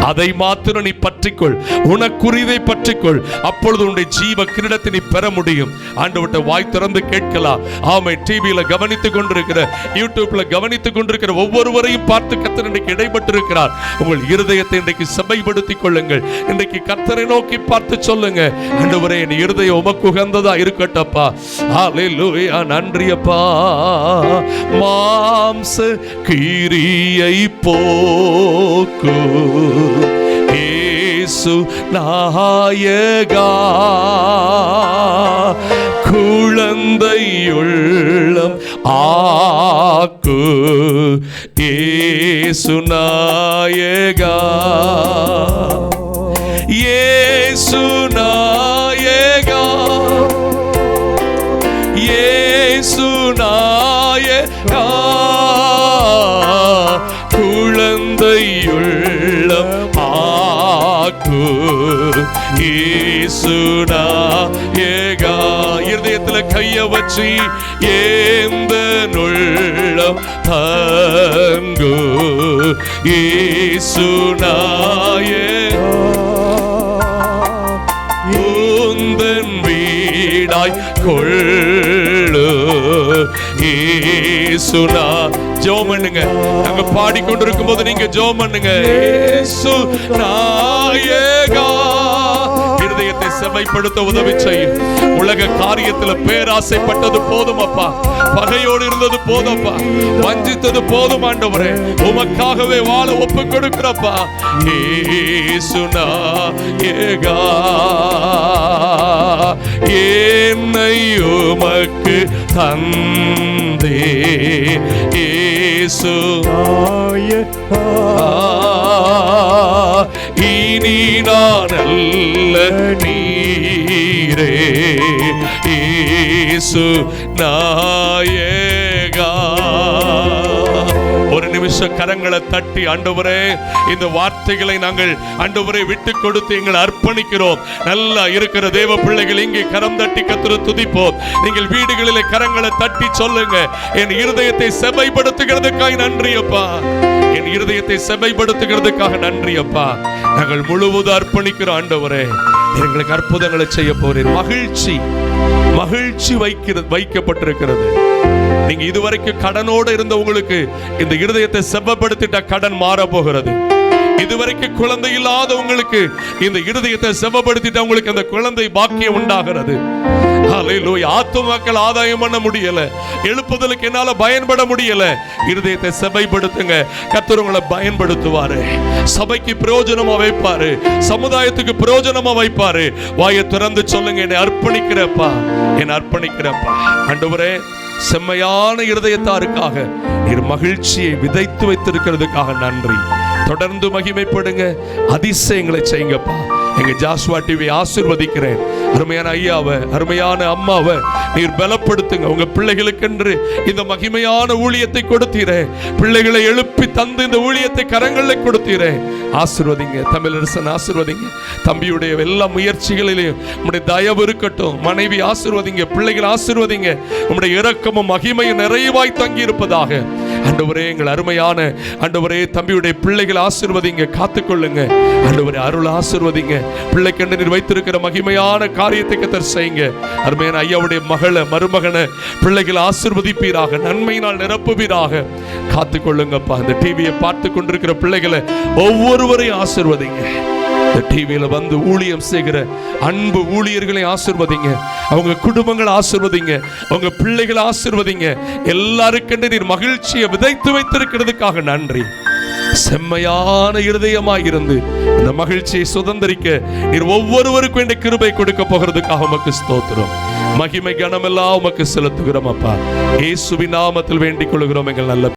அதை மாத்திரம் நீ பற்றிக்கொள், உனக்குரியதை பற்றிக்கொள். அப்பொழுது உன்னுடைய ஜீவ கிரீடத்தை நீ பெற முடியும். ஆண்டவர்கிட்ட வாய் திறந்து கேட்கலாம். ஆமை, டிவியில கவனித்துக் கொண்டிருக்கிற, யூடியூப்ல கவனித்துக் கொண்டிருக்கிற ஒவ்வொருவரையும் பார்த்து கர்த்தர் இன்றைக்கு இடைப்பட்டிருக்கிறார். உங்கள் இருதயத்தை இன்றைக்கு செவ்வைப்படுத்திக் கொள்ளுங்கள். இன்றைக்கு கர்த்தரை நோக்கி பார்த்து சொல்லுங்க, ஆண்டவரே என் இருதயம் உமக்கு உகந்ததா இருக்கட்டப்பா. ஹல்லேலூயா. நன்றியப்பா. மாம்ச கிரியை போக்கு இயேசு நாயகா, குழந்தையுள்ளம் ஆக்கு இயேசு நாயகா, இயேசு நாயகா, இயேசு நாயகா, குழந்தையுள்ளம் ஆக்கு இயேசு நாயகா. இருதயத்துல கைய வச்சு ஏந்த உள்ளம் தங்கு இயேசு நாயகா, உந்தன் வீடாய் கொள்ளு இயேசு நாயகா. ஜெபம் பண்ணுங்க. நாங்க பாடிக்கொண்டிருக்கும் போது நீங்க ஜெபம் பண்ணுங்க. இயேசு நாயகா. இருதயத்தை செவ்வைப்படுத்த உதவி செய்யும். உலக காரியத்துல பேராசைப்பட்டது போதும் அப்பா, பகையோடு இருந்தது போதும்ப்பா, வஞ்சித்தது போதும் ஆண்டவரே. உமக்காகவே வாழ ஒப்பு கொடுக்கிறப்பா. இயேசு நாயகா, என்னை உமக்கு தந்தே இயேசு நாயகா, இனி நான் அல்ல நீரே இயேசு நாயகா. ஒரு நிமிஷம் கரங்களை தட்டி, ஆண்டவரே இந்த வார்த்தைகளை நாங்கள் ஆண்டவரே விட்டு கொடுத்து எங்களை அர்ப்பணிக்கிறோம். நல்லா இருக்கிற தேவ பிள்ளைகள் இங்கே கரம் தட்டி கர்த்தரை துதிப்போம். நீங்கள் வீடுகளிலே கரங்களை தட்டி சொல்லுங்க, என் இருதயத்தை செவ்வைப்படுத்துகிறதுக்காக நன்றி அப்பா, என் இருதயத்தை செவ்வைப்படுத்துகிறதுக்காக நன்றி அப்பா. நாங்கள் முழுவதும் அர்ப்பணிக்கிறோம் ஆண்டவரே. எங்களுக்கு அற்புதங்களை செய்ய போறேன். மகிழ்ச்சி வைக்கப்பட்டிருக்கிறது. நீங்க இதுவரைக்கும் கடனோடு இருந்த உங்களுக்கு இந்த இருதயத்தை செவ்வப்படுத்திட்ட கடன் மாற போகிறது. இதுவரைக்கும் குழந்தை இல்லாத உங்களுக்கு இந்த இருதயத்தை செவ்வப்படுத்திட்ட உங்களுக்கு அந்த குழந்தை பாக்கியம் உண்டாகிறது. ஹல்லேலூயா. ஆத்துமாக்கள் ஆதாயம் பண்ண முடியல, எழுப்புதலுக்கு என்னால பயன்பட முடியல. இருதயத்தை செவைப்படுத்துங்க. கர்த்தர் உங்களை பயன்படுத்துவாரு, சபைக்கு பிரயோஜனமா வைப்பாரு, சமுதாயத்துக்கு பிரயோஜனமா வைப்பாரு. வாயை திறந்து சொல்லுங்க, என்னை அர்ப்பணிக்கிறப்பா, என்னை அர்ப்பணிக்கிறப்பா. ஆண்டவரே, செம்மையான இருதயத்தாருக்காக நீர் மகிழ்ச்சியை விதைத்து வைத்திருக்கிறதுக்காக நன்றி. தொடர்ந்து மகிமைப்படுங்க, அதிசயங்களை செய்யுங்கப்பா. எங்க ஜாஸ்வா டிவி ஆசீர்வதிக்கிறேன். அருமையான ஐயாவை, அருமையான அம்மாவை நீர் பலப்படுத்துங்க. உங்க பிள்ளைகளுக்கென்று இந்த மகிமையான ஊழியத்தை கொடுத்தீரே, பிள்ளைகளை எழுப்பி தந்து இந்த ஊழியத்தை கரங்களில் கொடுத்தீரே, ஆசீர்வதிங்க. தமிழரசன் ஆசீர்வதிங்க. தம்பியுடைய எல்லா முயற்சிகளிலும் உம்முடைய தயவு இருக்கட்டும். மனைவி ஆசீர்வதிங்க, பிள்ளைகள் ஆசீர்வதிங்க. உம்முடைய இரக்கமும் மகிமையும் நிறைவாய் தங்கி இருப்பதாக. ஆண்டவரே, எங்கள் அருமையான ஆண்டவரே, தம்பியுடைய பிள்ளைகள் ஆசீர்வதிங்க, காத்துக்கொள்ளுங்க. ஆண்டவரே, அருள் ஆசீர்வதிங்க. பிள்ளைக்கென்று நீர் வைத்திருக்கிற மகிமையான காரியத்தை கர்த்தர் செய்யுங்க. அருமையான ஐயாவுடைய மகளை, மருமகனை பிள்ளைகள் ஆசீர்வதிப்பீராக, நன்மையினால் நிரப்புவீராக. காத்துக்கொள்ளுங்கப்பா. இந்த டிவியை பார்த்து கொண்டிருக்கிற பிள்ளைகளை ஒவ்வொருவரையும் ஆசீர்வதிங்க. இந்த டிவியில வந்து ஊழியம் செய்கிற அன்பு ஊழியர்களை ஆசீர்வதிங்க. அவங்க குடும்பங்களை ஆசீர்வதிங்க, அவங்க பிள்ளைகளை ஆசீர்வதிங்க. எல்லாருக்கென்று நீர் மகிழ்ச்சியை விதைத்து வைத்திருக்கிறதுக்காக நன்றி. செம்மையான இருதயமாய் இருந்து இந்த மகிழ்ச்சியை சுதந்திரிக்க நீர் ஒவ்வொருவருக்கும் இந்த கிருபை கொடுக்க போகிறதுக்காக உமக்கு ஸ்தோத்திரம். மகிமை கனமெல்லாம் உமக்கு செலுத்துகிறோம் அப்பா. இயேசுவின் நாமத்தில் வேண்டிக் கொள்கிறோம் எங்கள் நல்ல